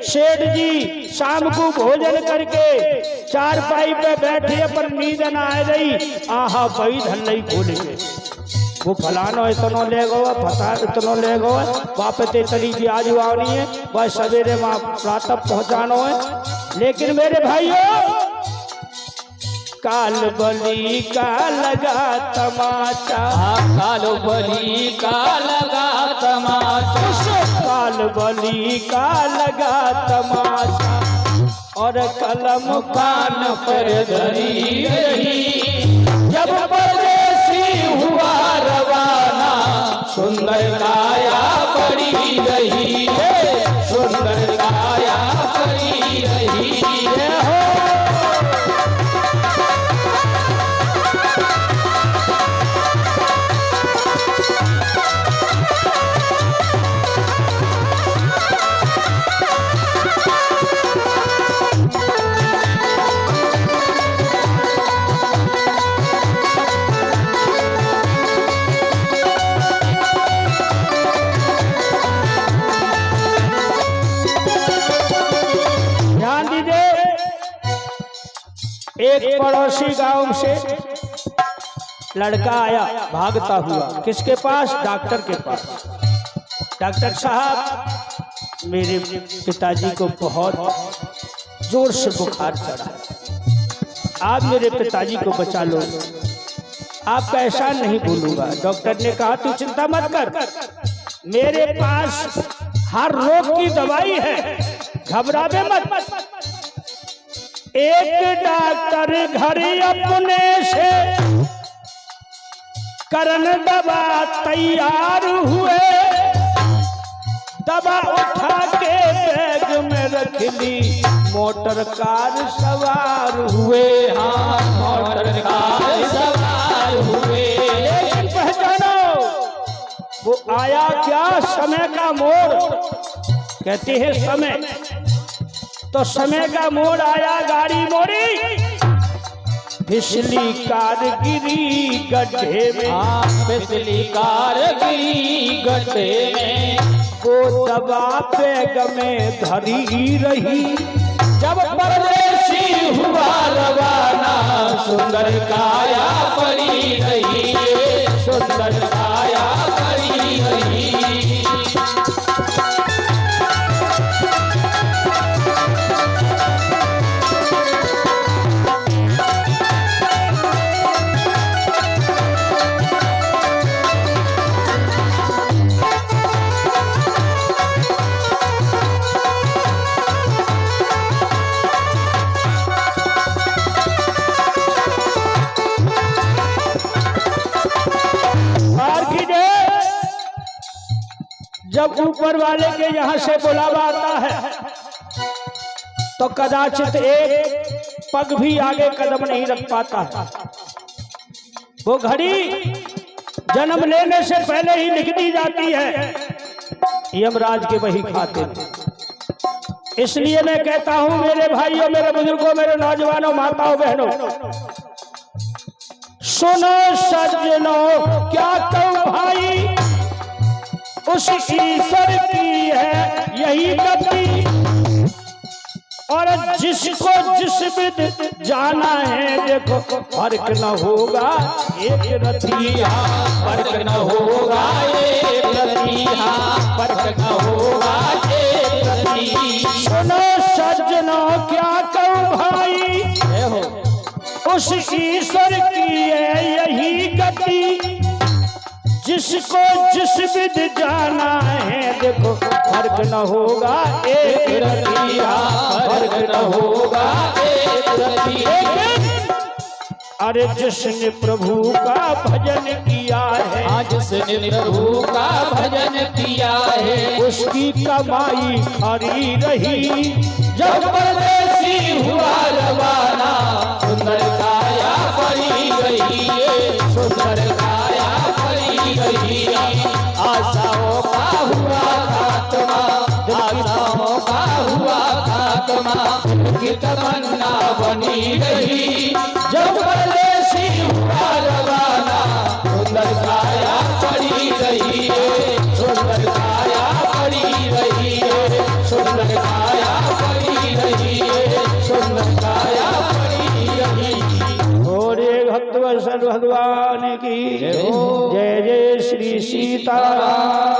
सेठ जी शाम को भोजन करके चारपाई पे बैठे पर नींद न आ रही, आहा भाई धल्लई खोले वो फलानो इतनो ले गो फता इतनो ले गो वापस तेतरी जी आज आनी है वह सवेरे वहां प्रातः पहुंचानो है। लेकिन मेरे भाइयों काल बली का लगा तमाचा, काल बली का लगा तमाचा, काल बली का लगा तमाचा और कलम कान पर धरी रही। जब परदेसी हुआ रवाना सुंदर काया पड़ी रही है, सुंदर काया पड़ी रही है। एक पड़ोसी गांव से लड़का आया भागता हुआ, किसके पास? डॉक्टर के पास। डॉक्टर साहब मेरे पिताजी को बहुत जोर से बुखार चढ़ा, आप मेरे पिताजी को बचा लो, आपका एहसान नहीं भूलूंगा। डॉक्टर ने कहा तू चिंता मत कर, मेरे पास हर रोग की दवाई है, घबरावे मत। एक डॉक्टर घर अपने से करन दवा तैयार हुए, दवा उठा के बैग में रख ली, मोटर कार सवार हुए। हाँ मोटर कार सवार हुए। लेकिन पहचानो वो आया क्या? समय का मोड़ कहते हैं समय, तो समय का मोड़ आया, गाड़ी मोड़ी, फिसली कार गिरी गड्ढे में, फिसली कार गिरी गड्ढे में, वो दवा बैग में धरी रही। जब परदेसी हुआ रवाना सुंदर काया पड़ी रही, सुंदर काया पड़ी रही। जब ऊपर वाले के यहाँ से बुलावा आता है तो कदाचित एक पग भी आगे कदम नहीं रख पाता है। वो घड़ी जन्म लेने से पहले ही लिख दी जाती है यमराज के वही खाते में। इसलिए मैं कहता हूं मेरे भाइयों, मेरे बुजुर्गों, मेरे नौजवानों, माताओं, बहनों, सुनो सज्जनों, क्या कहूं भाई, उस ईश्वर की है यही गति, और जिसको जिस विध जाना है देखो फर्क न होगा एक रतिया, फर्क न होगा एक रतिया, फर्क न होगा एक रति। सुनो सज्जनों क्या कहूं भाई, उस ईश्वर की है यही गति, जिसको जिस विध जाना है देखो फर्क न होगा एक रतिया, फर्क न होगा एक रतिया। अरे जिसने प्रभु का भजन किया है, आज जिसने प्रभु का भजन किया है, उसकी कमाई खरी रही। जब परदेसी हुआ रवाना सुंदर काया पड़ी गई, सुंदर काया पड़ी गई। आशाओं का हुआ खात्मा, आशाओं का हुआ खात्मा, की तमन्ना बनी रही। जब परदेसी हुआ रवाना सुंदर काया पड़ी रही, सुंदर काया पड़ी रही। भगवान की जय हो। जय जय श्री सीताराम।